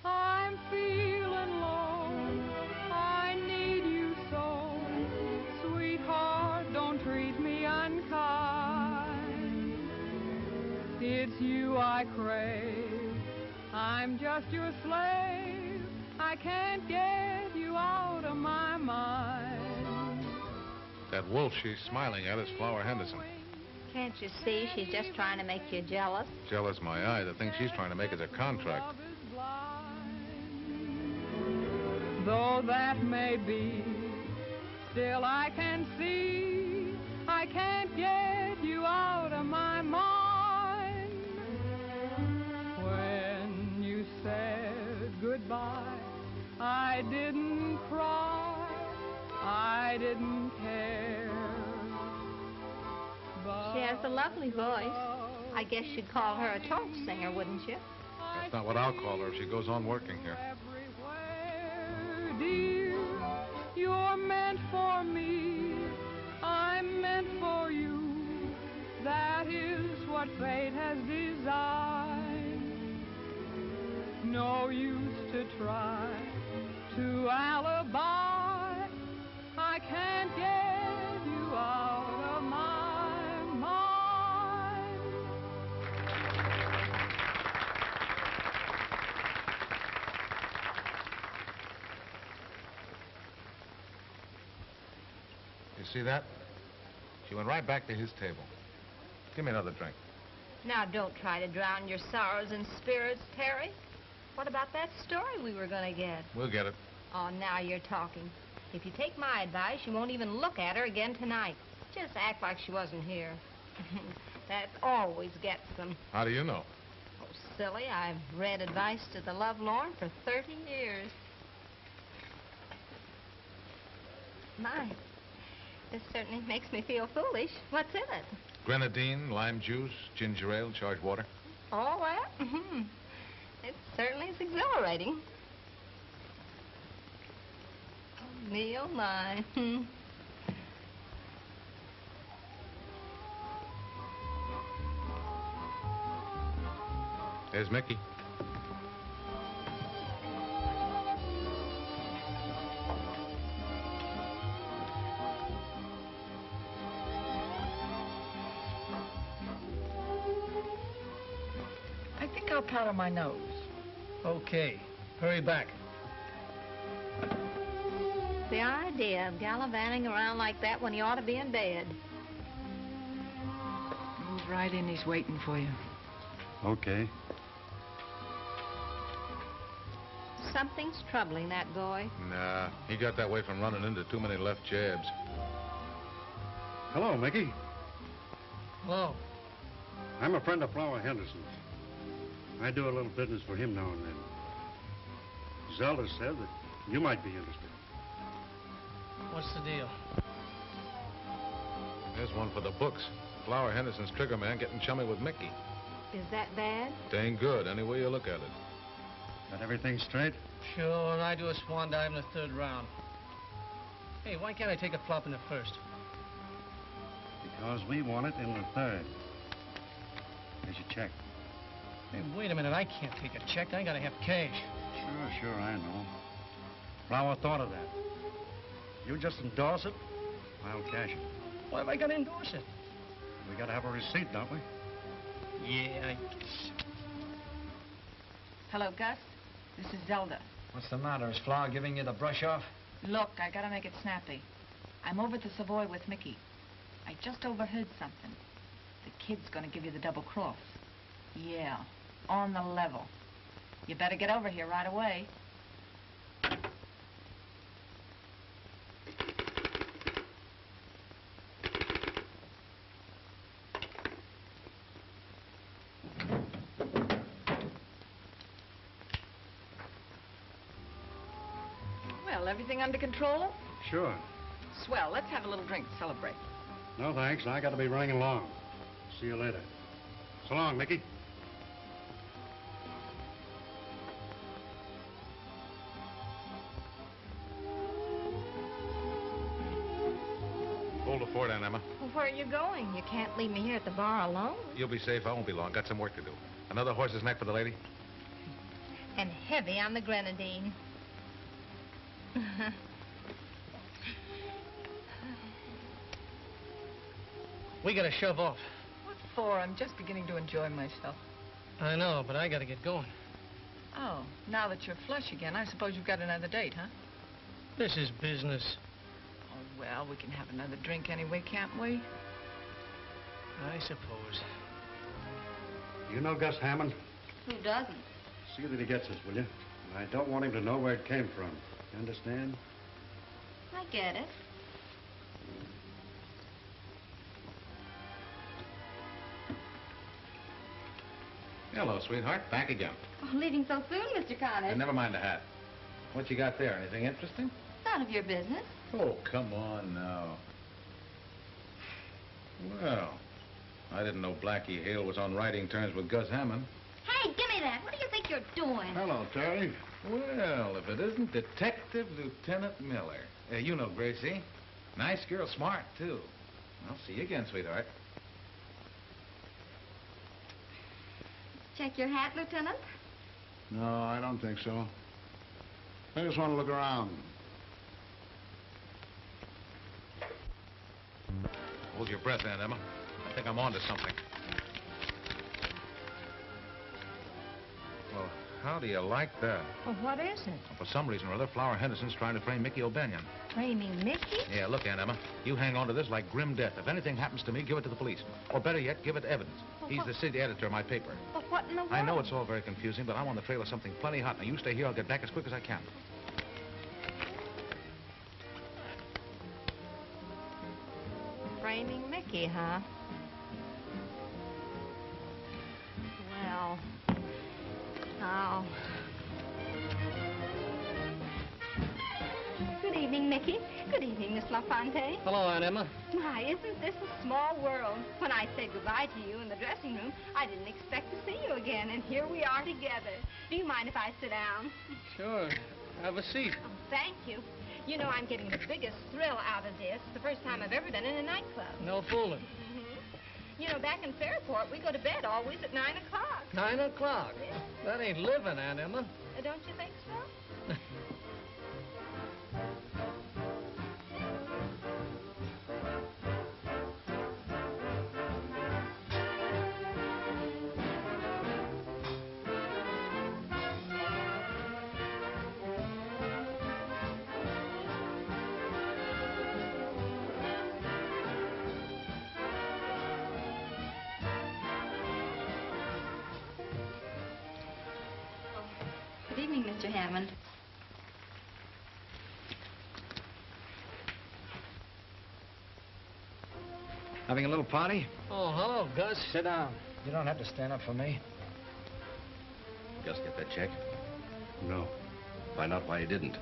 [SPEAKER 17] I'm feeling low. I need you so. Sweetheart, don't treat me unkind. It's you I crave. I'm just your slave. I can't get you out of my mind.
[SPEAKER 5] That wolf she's smiling at is Flower Henderson.
[SPEAKER 2] Can't you see she's just trying to make you jealous?
[SPEAKER 5] Jealous my eye. The thing she's trying to make is a contract.
[SPEAKER 17] Though that may be, still I can see I can't get you out of my mind. When you said goodbye, I didn't cry, I didn't care.
[SPEAKER 2] She has a lovely voice. I guess you'd call her a talk singer, wouldn't you?
[SPEAKER 5] That's not what I'll call her if she goes on working here.
[SPEAKER 17] Dear, you're meant for me, I'm meant for you. That is what fate has designed. No use to try to alibi. I can't get you out of my mind.
[SPEAKER 5] You see that? She went right back to his table. Give me another drink.
[SPEAKER 2] Now, don't try to drown your sorrows in spirits, Terry. What about that story we were going to get?
[SPEAKER 5] We'll get it.
[SPEAKER 2] Oh, now you're talking. If you take my advice, you won't even look at her again tonight. Just act like she wasn't here. That always gets them.
[SPEAKER 5] How do you know?
[SPEAKER 2] Oh, silly, I've read Advice to the Lovelorn for 30 years. My, this certainly makes me feel foolish. What's in it?
[SPEAKER 5] Grenadine, lime juice, ginger ale, charged water.
[SPEAKER 2] All that? It certainly is exhilarating. Oh, me, oh, my.
[SPEAKER 5] There's Mickey.
[SPEAKER 16] I think I'll powder my nose. Okay. Hurry back.
[SPEAKER 2] The idea of gallivanting around like that when you ought to be in bed.
[SPEAKER 14] Move right in. He's waiting for you.
[SPEAKER 13] Okay.
[SPEAKER 2] Something's troubling that boy.
[SPEAKER 5] Nah, he got that way from running into too many left jabs.
[SPEAKER 13] Hello, Mickey.
[SPEAKER 16] Hello.
[SPEAKER 13] I'm a friend of Flower Henderson's. I do a little business for him now and then. Zelda said that you might be interested.
[SPEAKER 16] What's the deal?
[SPEAKER 5] There's one for the books. Flower Henderson's trigger man getting chummy with Mickey.
[SPEAKER 2] Is that bad?
[SPEAKER 5] Dang good, any way you look at it.
[SPEAKER 13] Got everything straight?
[SPEAKER 16] Sure, and I do a swan dive in the third round. Hey, why can't I take a flop in the first?
[SPEAKER 13] Because we want it in the third. Here's your check.
[SPEAKER 16] Hey, wait a minute, I can't take a check. I gotta have cash.
[SPEAKER 13] Sure, I know. Flower thought of that. You just endorse it, I'll cash it.
[SPEAKER 16] Why have I gotta endorse it?
[SPEAKER 13] We gotta have a receipt, don't we?
[SPEAKER 16] Yeah, I guess.
[SPEAKER 14] Hello, Gus. This is Zelda.
[SPEAKER 11] What's the matter? Is Flower giving you the brush off?
[SPEAKER 14] Look, I gotta make it snappy. I'm over at the Savoy with Mickey. I just overheard something. The kid's gonna give you the double cross. Yeah, on the level. You better get over here right away. Well, everything under control?
[SPEAKER 13] Sure.
[SPEAKER 14] Swell. Let's have a little drink to celebrate.
[SPEAKER 13] No, thanks. I got to be running along. See you later. So long, Mickey.
[SPEAKER 5] Hold the fort, Aunt Emma.
[SPEAKER 8] Well, where are you going? You can't leave me here at the bar alone.
[SPEAKER 5] You'll be safe. I won't be long. Got some work to do. Another horse's neck for the lady?
[SPEAKER 8] And heavy on the grenadine.
[SPEAKER 16] We gotta shove off.
[SPEAKER 14] What for? I'm just beginning to enjoy myself.
[SPEAKER 16] I know, but I gotta get going.
[SPEAKER 14] Oh, now that you're flush again, I suppose you've got another date, huh?
[SPEAKER 16] This is business.
[SPEAKER 14] Oh, well, we can have another drink anyway, can't we?
[SPEAKER 16] I suppose.
[SPEAKER 13] You know Gus Hammond?
[SPEAKER 6] Who doesn't?
[SPEAKER 13] See that he gets us, will you? And I don't want him to know where it came from. You understand?
[SPEAKER 6] I get it.
[SPEAKER 5] Hello, sweetheart. Back again.
[SPEAKER 6] Oh, leaving so soon, Mr. Connors.
[SPEAKER 5] And never mind the hat. What you got there? Anything interesting?
[SPEAKER 6] None of your business.
[SPEAKER 5] Oh, come on now. Well, I didn't know Blackie Hale was on writing terms with Gus Hammond.
[SPEAKER 6] Hey, give me that. What do you think you're doing?
[SPEAKER 5] Hello, Terry. Well, if it isn't Detective Lieutenant Miller. You know Gracie. Nice girl, smart, too. I'll see you again, sweetheart.
[SPEAKER 6] Check your hat, Lieutenant?
[SPEAKER 18] No, I don't think so. I just want to look around.
[SPEAKER 5] Hold your breath, Aunt Emma. I think I'm on to something. Well, how do you like that?
[SPEAKER 8] Well, what is it?
[SPEAKER 5] For some reason or other, Flower Henderson's trying to frame Mickey O'Banion.
[SPEAKER 8] Framing Mickey?
[SPEAKER 5] Yeah, look, Aunt Emma, you hang on to this like grim death. If anything happens to me, give it to the police. Or better yet, give it evidence. He's the city editor of my paper.
[SPEAKER 8] But what in the world?
[SPEAKER 5] I know it's all very confusing, but I'm on the trail of something plenty hot. Now, you stay here. I'll get back as quick as I can.
[SPEAKER 8] Framing Mickey, huh? Well, now...
[SPEAKER 2] Good evening, Mickey. Good evening, Miss LaFontaine.
[SPEAKER 16] Hello, Aunt Emma.
[SPEAKER 2] My, isn't this a small world? When I said goodbye to you in the dressing room, I didn't expect to see you again, and here we are together. Do you mind if I sit down?
[SPEAKER 16] Sure. Have a seat.
[SPEAKER 2] Oh, thank you. You know, I'm getting the biggest thrill out of this. The first time I've ever been in a nightclub.
[SPEAKER 16] No fooling.
[SPEAKER 2] You know, back in Fairport, we go to bed always at 9 o'clock.
[SPEAKER 16] 9 o'clock? That ain't living, Aunt Emma.
[SPEAKER 2] Don't you think so? Good evening, Mr. Hammond.
[SPEAKER 11] Having a little party?
[SPEAKER 16] Oh, hello, Gus.
[SPEAKER 11] Sit down. You don't have to stand up for me.
[SPEAKER 15] Gus get that check?
[SPEAKER 13] No.
[SPEAKER 15] Find out why he didn't.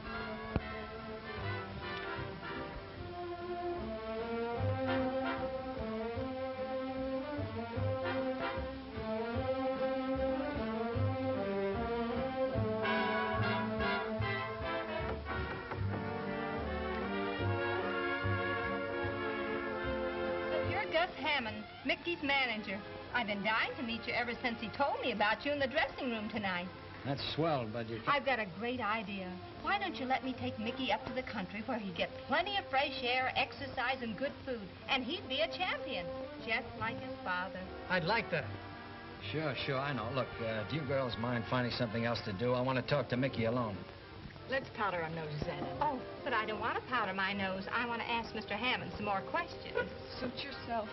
[SPEAKER 2] Mickey's manager. I've been dying to meet you ever since he told me about you in the dressing room tonight.
[SPEAKER 11] That's swell, but you...
[SPEAKER 2] I've got a great idea. Why don't you let me take Mickey up to the country where he'd get plenty of fresh air, exercise, and good food, and he'd be a champion, just like his father.
[SPEAKER 16] I'd like that.
[SPEAKER 11] Sure, I know. Look, do you girls mind finding something else to do? I want to talk to Mickey alone.
[SPEAKER 14] Let's powder our noses, Anna.
[SPEAKER 2] Oh, but I don't want to powder my nose. I want to ask Mr. Hammond some more questions.
[SPEAKER 14] Suit yourself.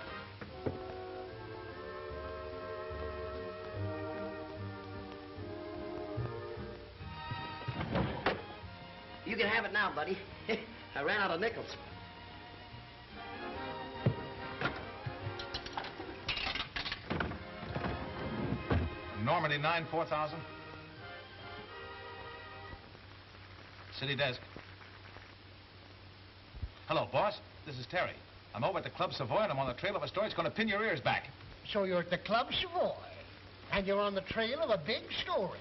[SPEAKER 16] You can have it now, buddy. I ran out of nickels.
[SPEAKER 5] Normandy 9, 4,000. City desk. Hello, boss. This is Terry. I'm over at the Club Savoy, and I'm on the trail of a story that's going to pin your ears back.
[SPEAKER 7] So you're at the Club Savoy, and you're on the trail of a big story.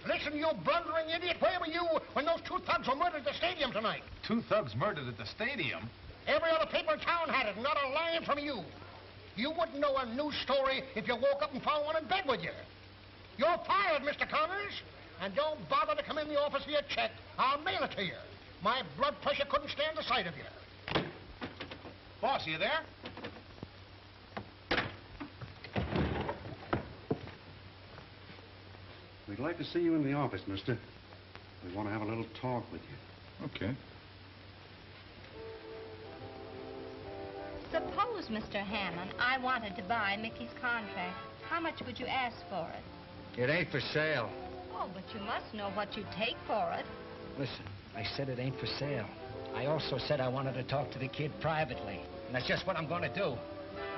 [SPEAKER 7] Listen, you blundering idiot, where were you when those two thugs were murdered at the stadium tonight?
[SPEAKER 5] Two thugs murdered at the stadium?
[SPEAKER 7] Every other paper in town had it, not a line from you. You wouldn't know a news story if you woke up and found one in bed with you. You're fired, Mr. Connors. And don't bother to come in the office for your check. I'll mail it to you. My blood pressure couldn't stand the sight of you.
[SPEAKER 5] Boss, are you there?
[SPEAKER 13] We'd like to see you in the office, mister. We want to have a little talk with you.
[SPEAKER 5] Okay.
[SPEAKER 8] Suppose, Mr. Hammond, I wanted to buy Mickey's contract. How much would you ask for it?
[SPEAKER 11] It ain't for sale.
[SPEAKER 8] Oh, but you must know what you'd take for it.
[SPEAKER 11] Listen, I said it ain't for sale. I also said I wanted to talk to the kid privately. And that's just what I'm going to do.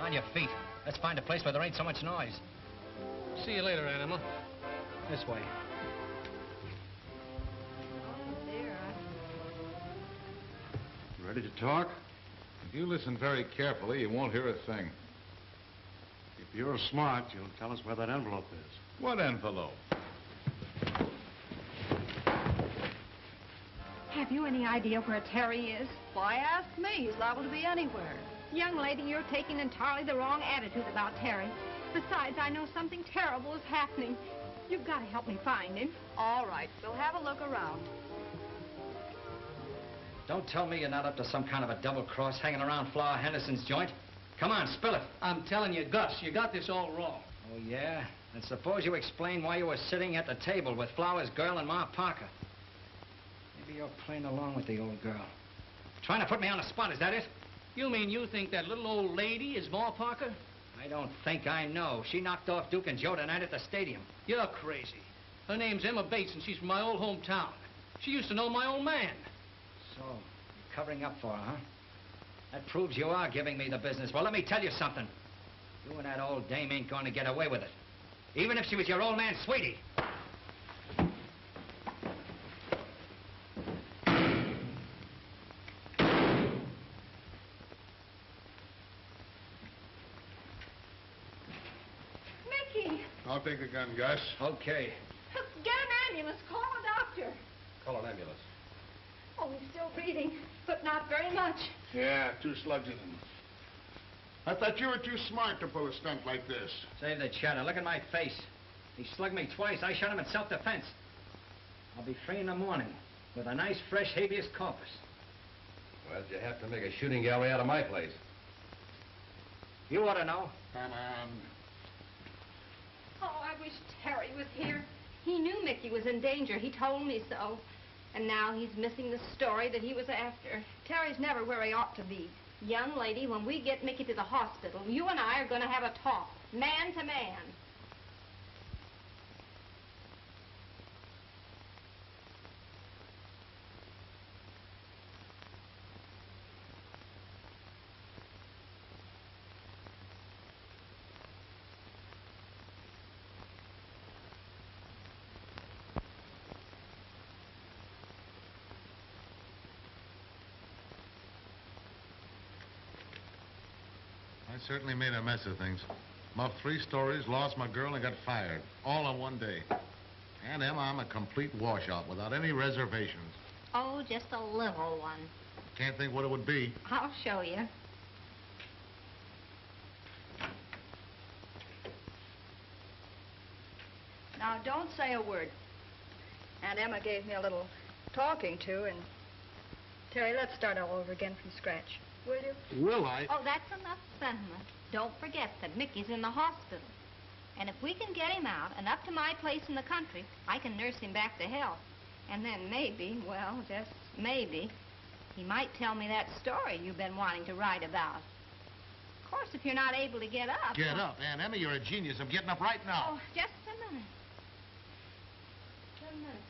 [SPEAKER 11] On your feet. Let's find a place where there ain't so much noise.
[SPEAKER 16] See you later, Animal.
[SPEAKER 11] This way.
[SPEAKER 13] Ready to talk?
[SPEAKER 5] If you listen very carefully, you won't hear a thing.
[SPEAKER 13] If you're smart, you'll tell us where that envelope is.
[SPEAKER 5] What envelope?
[SPEAKER 2] Have you any idea where Terry is?
[SPEAKER 6] Why ask me? He's liable to be anywhere.
[SPEAKER 2] Young lady, you're taking entirely the wrong attitude about Terry. Besides, I know something terrible is happening. You've got to help me find him.
[SPEAKER 6] All right, we'll have a look around.
[SPEAKER 11] Don't tell me you're not up to some kind of a double cross hanging around Flower Henderson's joint. Come on, spill it.
[SPEAKER 16] I'm telling you, Gus, you got this all wrong.
[SPEAKER 11] Oh, yeah? And suppose you explain why you were sitting at the table with Flower's girl and Ma Parker. Maybe you're playing along with the old girl. Trying to put me on the spot, is that it?
[SPEAKER 16] You mean you think that little old lady is Ma Parker?
[SPEAKER 11] I don't think I know. She knocked off Duke and Joe tonight at the stadium.
[SPEAKER 16] You're crazy. Her name's Emma Bates, and she's from my old hometown. She used to know my old man.
[SPEAKER 11] So, you're covering up for her, huh? That proves you are giving me the business. Well, let me tell you something. You and that old dame ain't going to get away with it. Even if she was your old man's sweetie.
[SPEAKER 2] Mickey!
[SPEAKER 18] I'll take the gun, Gus.
[SPEAKER 11] Okay.
[SPEAKER 2] Get an ambulance. Call a doctor.
[SPEAKER 15] Call an ambulance.
[SPEAKER 2] Oh, he's still breathing, but not very much.
[SPEAKER 18] Yeah, 2 slugs in him. I thought you were too smart to pull a stunt like this.
[SPEAKER 11] Save the chatter. Look at my face. He slugged me twice. I shot him in self-defense. I'll be free in the morning with a nice, fresh habeas corpus.
[SPEAKER 15] Why'd you have to make a shooting gallery out of my place?
[SPEAKER 11] You ought to know.
[SPEAKER 18] Come on.
[SPEAKER 2] Oh, I wish Terry was here. He knew Mickey was in danger. He told me so. And now he's missing the story that he was after. Terry's never where he ought to be. Young lady, when we get Mickey to the hospital, you and I are going to have a talk, man to man.
[SPEAKER 18] I certainly made a mess of things. Muffed 3 stories, lost my girl, and got fired. All in one day. And Emma, I'm a complete washout without any reservations.
[SPEAKER 8] Oh, just a little one.
[SPEAKER 18] Can't think what it would be.
[SPEAKER 8] I'll show you.
[SPEAKER 6] Now, don't say a word. Aunt Emma gave me a little talking to, and... Terry, let's start all over again from scratch. Will you?
[SPEAKER 18] Will I?
[SPEAKER 8] Oh, that's enough sentiment. Don't forget that Mickey's in the hospital. And if we can get him out and up to my place in the country, I can nurse him back to health. And then maybe, well, just maybe, he might tell me that story you've been wanting to write about. Of course, if you're not able to get up...
[SPEAKER 18] Get up, Aunt Emma. You're a genius. I'm getting up right now.
[SPEAKER 8] Oh, just a minute. Just a minute.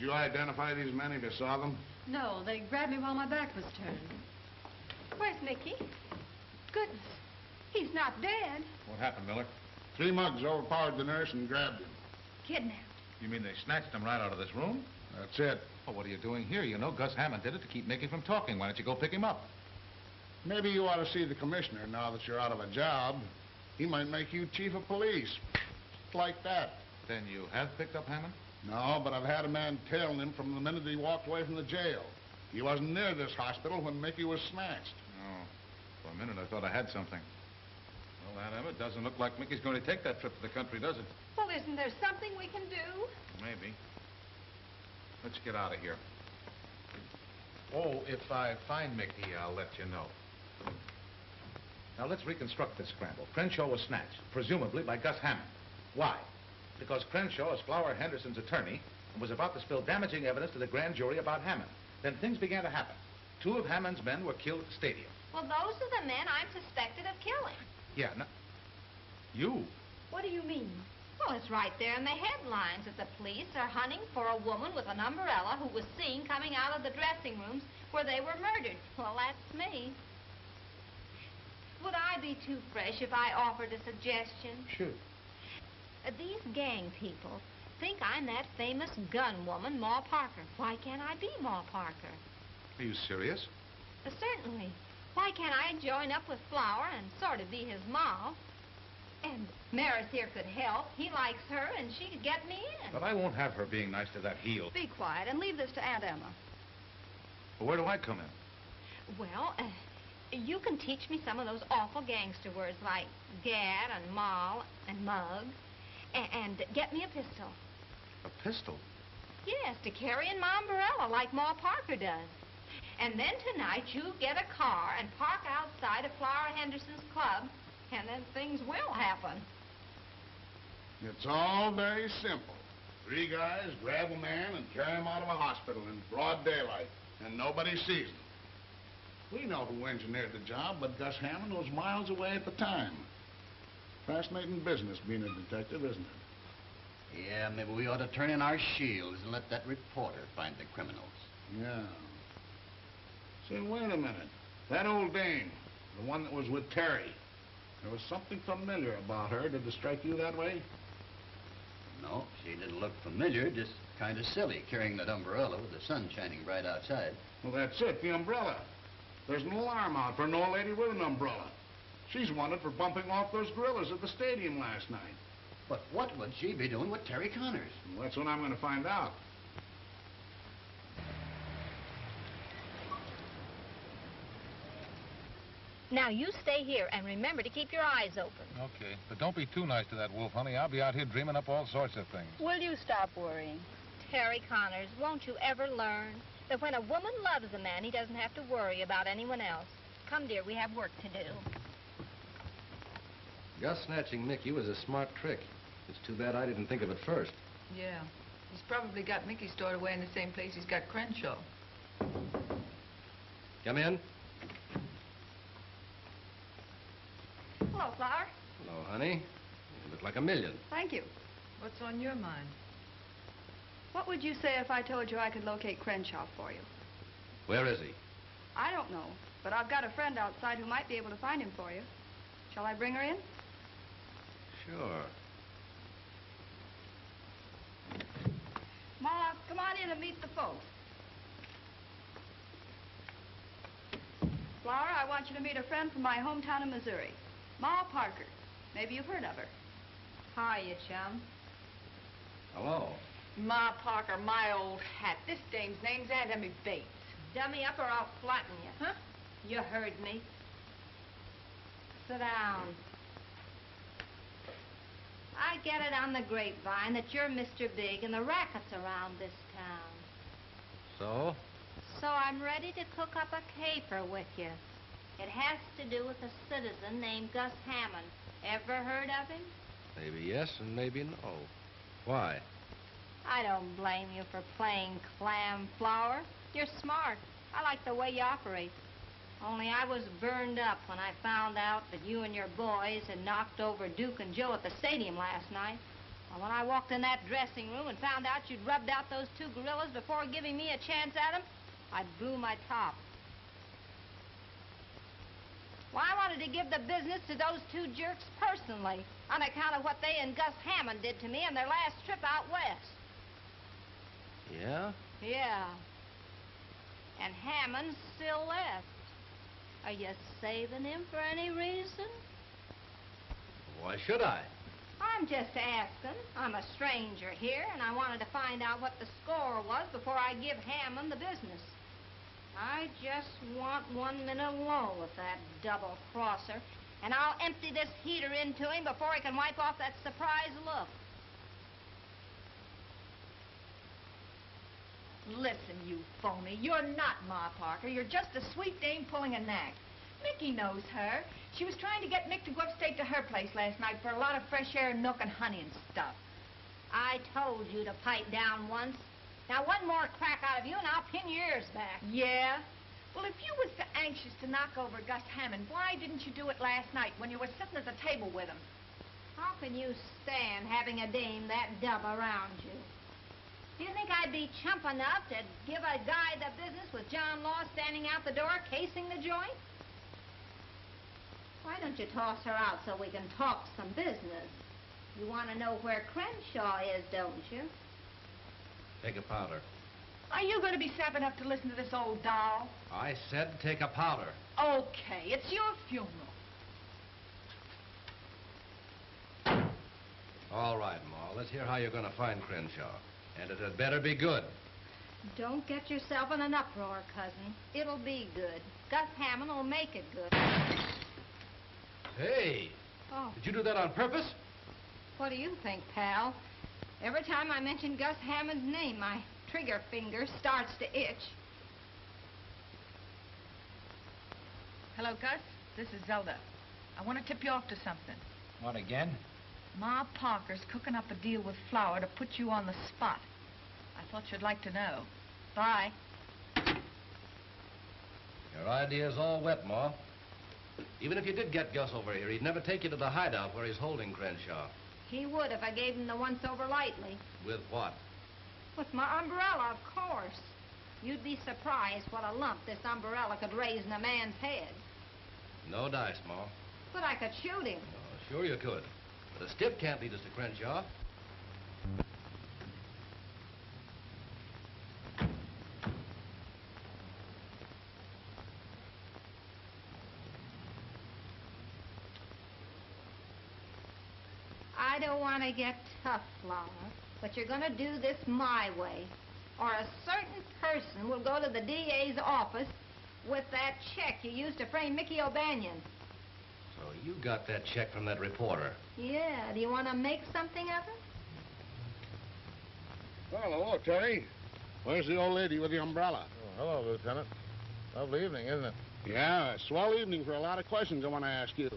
[SPEAKER 5] Did you identify these men if you saw them?
[SPEAKER 14] No, they grabbed me while my back was turned.
[SPEAKER 6] Where's Mickey? Goodness, he's not dead.
[SPEAKER 5] What happened, Miller? 3 mugs overpowered the nurse and grabbed him.
[SPEAKER 6] Kidnapped.
[SPEAKER 5] You mean they snatched him right out of this room? That's it. Well, what are you doing here? You know Gus Hammond did it to keep Mickey from talking. Why don't you go pick him up? Maybe you ought to see the commissioner now that you're out of a job. He might make you chief of police. Like that. Then you have picked up Hammond? No, but I've had a man tailing him from the minute he walked away from the jail. He wasn't near this hospital when Mickey was snatched. Oh. For a minute, I thought I had something. Well, Aunt Emma, it doesn't look like Mickey's going to take that trip to the country, does it?
[SPEAKER 6] Well, isn't there something we can do?
[SPEAKER 5] Maybe. Let's get out of here. Oh, if I find Mickey, I'll let you know. Now, let's reconstruct this scramble. Crenshaw was snatched, presumably by Gus Hammond. Why? Because Crenshaw is Flower Henderson's attorney and was about to spill damaging evidence to the grand jury about Hammond. Then things began to happen. 2 of Hammond's men were killed at the stadium.
[SPEAKER 8] Well, those are the men I'm suspected of killing.
[SPEAKER 5] Yeah, no. You?
[SPEAKER 6] What do you mean?
[SPEAKER 8] Well, it's right there in the headlines that the police are hunting for a woman with an umbrella who was seen coming out of the dressing rooms where they were murdered. Well, that's me. Would I be too fresh if I offered a suggestion?
[SPEAKER 5] Shoot.
[SPEAKER 8] These gang people think I'm that famous gun woman, Ma Parker. Why can't I be Ma Parker?
[SPEAKER 5] Are you serious?
[SPEAKER 8] Certainly. Why can't I join up with Flower and sort of be his ma? And Maris here could help. He likes her, and she could get me in.
[SPEAKER 5] But I won't have her being nice to that heel.
[SPEAKER 6] Be quiet and leave this to Aunt Emma.
[SPEAKER 5] Well, where do I come in?
[SPEAKER 8] Well, you can teach me some of those awful gangster words like gad and moll and mug. And get me a pistol.
[SPEAKER 5] A pistol?
[SPEAKER 8] Yes, to carry in my umbrella like Ma Parker does. And then tonight you get a car and park outside of Flower Henderson's club, and then things will happen.
[SPEAKER 5] It's all very simple. 3 guys grab a man and carry him out of a hospital in broad daylight, and nobody sees them. We know who engineered the job, but Gus Hammond was miles away at the time. Fascinating business being a detective, isn't it?
[SPEAKER 3] Yeah, maybe we ought to turn in our shields and let that reporter find the criminals.
[SPEAKER 5] Yeah. Say, wait a minute. That old dame, the one that was with Terry, there was something familiar about her. Did it strike you that way?
[SPEAKER 3] No, she didn't look familiar, just kind of silly, carrying that umbrella with the sun shining right outside.
[SPEAKER 5] Well, that's it, the umbrella. There's an alarm out for an old lady with an umbrella. She's wanted for bumping off those gorillas at the stadium last night.
[SPEAKER 3] But what would she be doing with Terry Connors?
[SPEAKER 5] Well, that's what I'm going to find out.
[SPEAKER 8] Now, you stay here and remember to keep your eyes open.
[SPEAKER 5] Okay, but don't be too nice to that wolf, honey. I'll be out here dreaming up all sorts of things.
[SPEAKER 6] Will you stop worrying?
[SPEAKER 8] Terry Connors, won't you ever learn that when a woman loves a man, he doesn't have to worry about anyone else? Come, dear, we have work to do.
[SPEAKER 15] Gus snatching Mickey was a smart trick. It's too bad I didn't think of it first.
[SPEAKER 14] Yeah. He's probably got Mickey stored away in the same place he's got Crenshaw.
[SPEAKER 15] Come in.
[SPEAKER 6] Hello, Flower.
[SPEAKER 15] Hello, honey. You look like a million.
[SPEAKER 6] Thank you.
[SPEAKER 14] What's on your mind?
[SPEAKER 6] What would you say if I told you I could locate Crenshaw for you?
[SPEAKER 15] Where is he?
[SPEAKER 6] I don't know, but I've got a friend outside who might be able to find him for you. Shall I bring her in?
[SPEAKER 15] Sure.
[SPEAKER 6] Ma, come on in and meet the folks. Flower, I want you to meet a friend from my hometown of Missouri, Ma Parker. Maybe you've heard of her.
[SPEAKER 14] Hiya, chum.
[SPEAKER 15] Hello.
[SPEAKER 14] Ma Parker, my old hat. This dame's name's Aunt Emmy Bates.
[SPEAKER 8] Dummy up or I'll flatten you.
[SPEAKER 14] Huh?
[SPEAKER 8] You heard me. Sit down. I get it on the grapevine that you're Mr. Big and the racket's around this town.
[SPEAKER 15] So?
[SPEAKER 8] So I'm ready to cook up a caper with you. It has to do with a citizen named Gus Hammond. Ever heard of him?
[SPEAKER 15] Maybe yes and maybe no. Why?
[SPEAKER 8] I don't blame you for playing clam, Flower. You're smart. I like the way you operate. Only I was burned up when I found out that you and your boys had knocked over Duke and Joe at the stadium last night. Well, when I walked in that dressing room and found out you'd rubbed out those two gorillas before giving me a chance at them, I blew my top. Well, I wanted to give the business to those two jerks personally on account of what they and Gus Hammond did to me on their last trip out west.
[SPEAKER 15] Yeah?
[SPEAKER 8] Yeah. And Hammond still left. Are you saving him for any reason?
[SPEAKER 15] Why should I?
[SPEAKER 8] I'm just asking. I'm a stranger here, and I wanted to find out what the score was before I give Hammond the business. I just want 1 minute alone with that double-crosser, and I'll empty this heater into him before he can wipe off that surprised look.
[SPEAKER 14] Listen, you phony. You're not Ma Parker. You're just a sweet dame pulling a knack. Mickey knows her. She was trying to get Mick to go upstate to her place last night for a lot of fresh air and milk and honey and stuff.
[SPEAKER 8] I told you to pipe down once. Now, one more crack out of you, and I'll pin your ears back.
[SPEAKER 14] Yeah? Well, if you was so anxious to knock over Gus Hammond, why didn't you do it last night when you were sitting at the table with him?
[SPEAKER 8] How can you stand having a dame that dumb around you? Do you think I'd be chump enough to give a guy the business with John Law standing out the door casing the joint? Why don't you toss her out so we can talk some business? You want to know where Crenshaw is, don't you?
[SPEAKER 15] Take a powder.
[SPEAKER 14] Are you going to be sap enough to listen to this old doll?
[SPEAKER 15] I said take a powder.
[SPEAKER 14] Okay, it's your funeral.
[SPEAKER 15] All right, Ma. Let's hear how you're going to find Crenshaw. And it had better be good.
[SPEAKER 8] Don't get yourself in an uproar, cousin. It'll be good. Gus Hammond will make it good.
[SPEAKER 15] Hey!
[SPEAKER 8] Oh.
[SPEAKER 15] Did you do that on purpose?
[SPEAKER 8] What do you think, pal? Every time I mention Gus Hammond's name, my trigger finger starts to itch.
[SPEAKER 14] Hello, Gus. This is Zelda. I want to tip you off to something.
[SPEAKER 11] What, again?
[SPEAKER 14] Ma Parker's cooking up a deal with Flower to put you on the spot. I thought you'd like to know. Bye.
[SPEAKER 15] Your idea's all wet, Ma. Even if you did get Gus over here, he'd never take you to the hideout where he's holding Crenshaw.
[SPEAKER 8] He would if I gave him the once-over lightly.
[SPEAKER 15] With what?
[SPEAKER 8] With my umbrella, of course. You'd be surprised what a lump this umbrella could raise in a man's head.
[SPEAKER 15] No dice, Ma.
[SPEAKER 8] But I could shoot him.
[SPEAKER 15] Oh, sure you could. But a stick can't lead us to Crenshaw.
[SPEAKER 8] I don't want to get tough, Flower, but you're going to do this my way. Or a certain person will go to the DA's office with that check you used to frame Mickey O'Banion.
[SPEAKER 15] So you got that check from that reporter.
[SPEAKER 8] Yeah, do you want to make something of it?
[SPEAKER 18] Well, hello, Terry. Where's the old lady with the umbrella? Oh, hello, Lieutenant. Lovely evening, isn't it? Yeah, a swell evening for a lot of questions I want to ask you.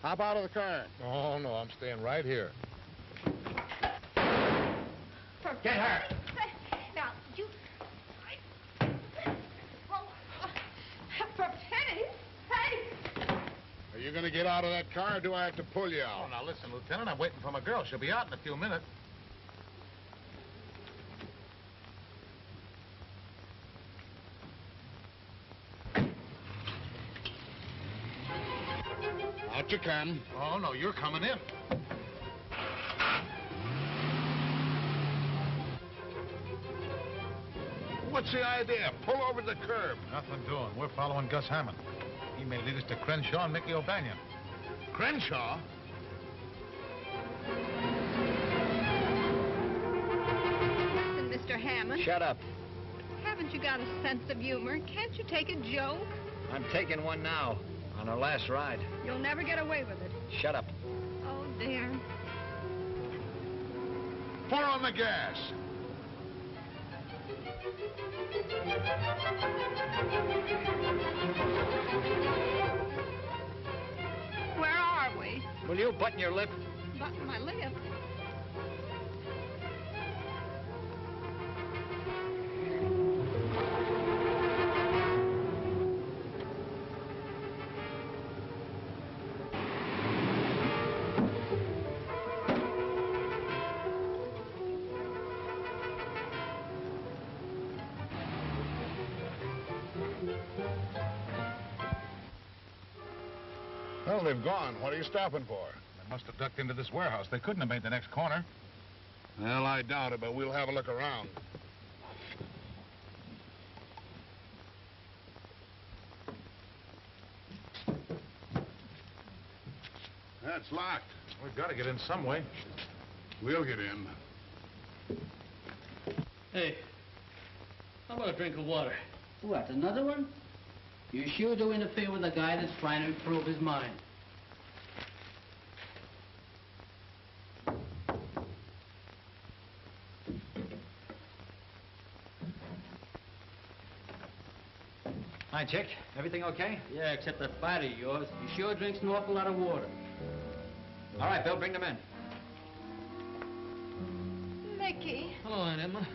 [SPEAKER 18] Hop out of the car. Oh, no, I'm staying right here.
[SPEAKER 8] Get her! Now, you... For pennies? Hey!
[SPEAKER 18] Are you going to get out of that car, or do I have to pull you out?
[SPEAKER 5] Oh, now listen, Lieutenant, I'm waiting for my girl. She'll be out in a few minutes.
[SPEAKER 18] Out you come.
[SPEAKER 5] Oh, no, you're coming in.
[SPEAKER 18] What's the idea? Pull over the curb.
[SPEAKER 5] Nothing doing. We're following Gus Hammond. He may lead us to Crenshaw and Mickey O'Banion.
[SPEAKER 18] Crenshaw?
[SPEAKER 2] Listen, Mr. Hammond.
[SPEAKER 11] Shut up.
[SPEAKER 2] Haven't you got a sense of humor? Can't you take a joke?
[SPEAKER 11] I'm taking one now. On our last ride.
[SPEAKER 2] You'll never get away with it.
[SPEAKER 11] Shut up.
[SPEAKER 2] Oh, dear.
[SPEAKER 18] Pour on the gas.
[SPEAKER 2] Where are we?
[SPEAKER 11] Will you button your lip?
[SPEAKER 2] Button my lip.
[SPEAKER 18] Well, they've gone. What are you stopping for?
[SPEAKER 5] They must have ducked into this warehouse. They couldn't have made the next corner.
[SPEAKER 18] Well, I doubt it, but we'll have a look around. That's locked.
[SPEAKER 5] We've got to get in some way.
[SPEAKER 18] We'll get in.
[SPEAKER 16] Hey, how about a drink of water?
[SPEAKER 19] What, another one? You sure do interfere with a guy that's trying to improve his mind.
[SPEAKER 11] Hi, Chick. Everything okay?
[SPEAKER 19] Yeah, except that fighter of yours. He sure drinks an awful lot of water.
[SPEAKER 11] All right, Bill, bring them in.
[SPEAKER 8] Mickey,
[SPEAKER 16] Hello, Aunt Emma.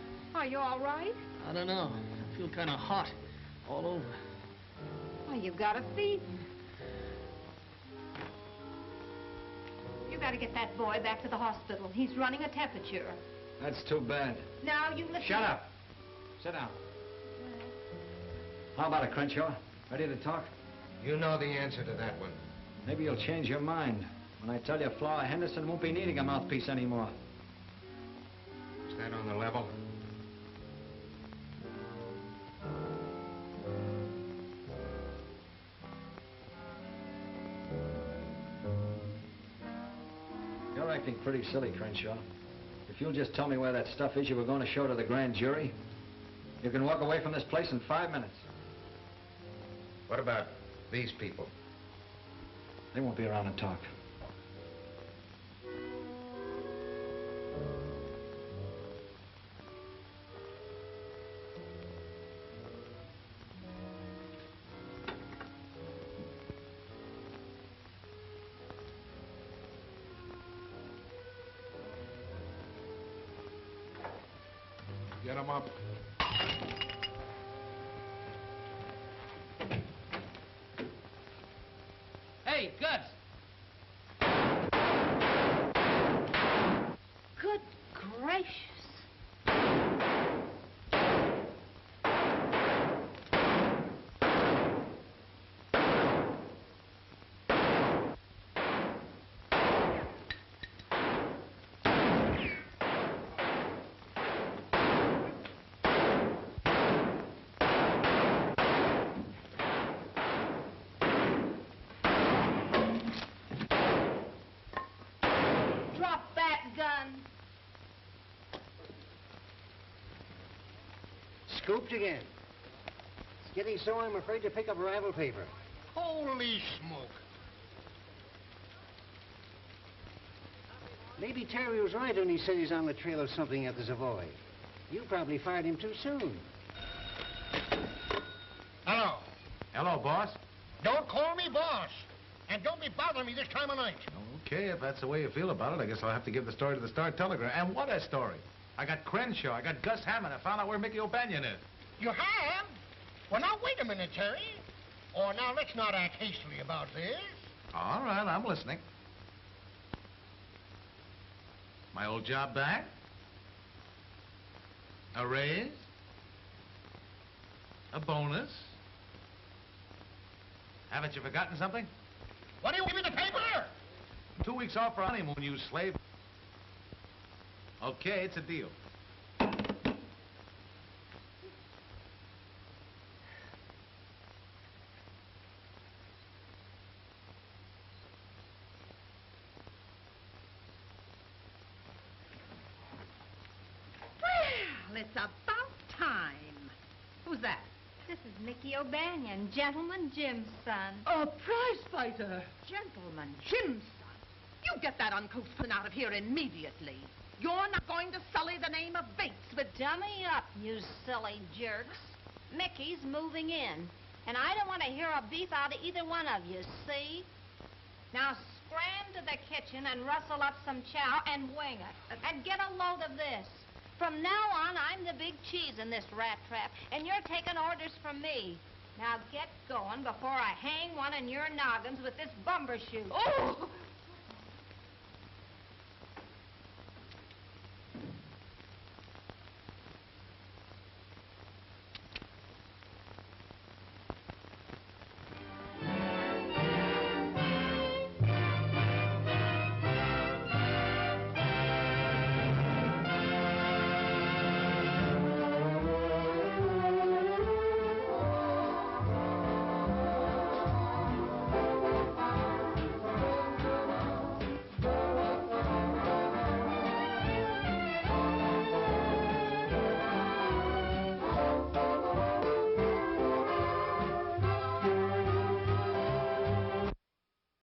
[SPEAKER 8] are you all right?
[SPEAKER 16] I don't know. I feel kind of hot all over.
[SPEAKER 8] Well, you've got a fever. You got to get that boy back to the hospital. He's running a temperature.
[SPEAKER 11] That's too bad.
[SPEAKER 8] Now, you listen.
[SPEAKER 11] Shut up. Sit down. How about it, Crenshaw? Ready to talk?
[SPEAKER 9] You know the answer to that one.
[SPEAKER 11] Maybe you'll change your mind when I tell you Flower Henderson won't be needing a mouthpiece anymore.
[SPEAKER 9] Is that on the level?
[SPEAKER 11] You're acting pretty silly, Crenshaw. If you'll just tell me where that stuff is you were going to show to the grand jury, you can walk away from this place in 5 minutes.
[SPEAKER 9] What about these people?
[SPEAKER 11] They won't be around to talk.
[SPEAKER 18] Get them up.
[SPEAKER 19] Hey, Guts!
[SPEAKER 8] Good gracious. Drop that gun.
[SPEAKER 7] Scooped again. It's getting so I'm afraid to pick up rival paper. Holy smoke. Maybe Terry was right when he said he's on the trail of something at the Savoy. You probably fired him too soon. Hello.
[SPEAKER 5] Hello, boss.
[SPEAKER 7] Don't call me boss. And don't be bothering me this time of night.
[SPEAKER 5] Okay, if that's the way you feel about it, I guess I'll have to give the story to the Star-Telegram. And what a story. I got Crenshaw, I got Gus Hammond. I found out where Mickey O'Banion is.
[SPEAKER 7] You have? Well, now, wait a minute, Terry. Oh, now, let's not act hastily about this.
[SPEAKER 5] All right, I'm listening. My old job back? A raise? A bonus? Haven't you forgotten something?
[SPEAKER 7] What do you give me the paper?
[SPEAKER 5] 2 weeks off for honeymoon, you slave. Okay, it's a deal.
[SPEAKER 1] Well, it's about time. Who's that?
[SPEAKER 8] This is Mickey O'Banion, Gentleman Jim's son.
[SPEAKER 1] A prize fighter. Gentleman Jim's son. You get that uncouth person out of here immediately. You're not going to sully the name of Bates with...
[SPEAKER 8] Dummy up, you silly jerks. Mickey's moving in, and I don't want to hear a beef out of either one of you, see? Now scram to the kitchen and rustle up some chow and wing it. And get a load of this. From now on, I'm the big cheese in this rat trap, and you're taking orders from me. Now get going before I hang one of your noggins with this bumbershoot.
[SPEAKER 1] Oh!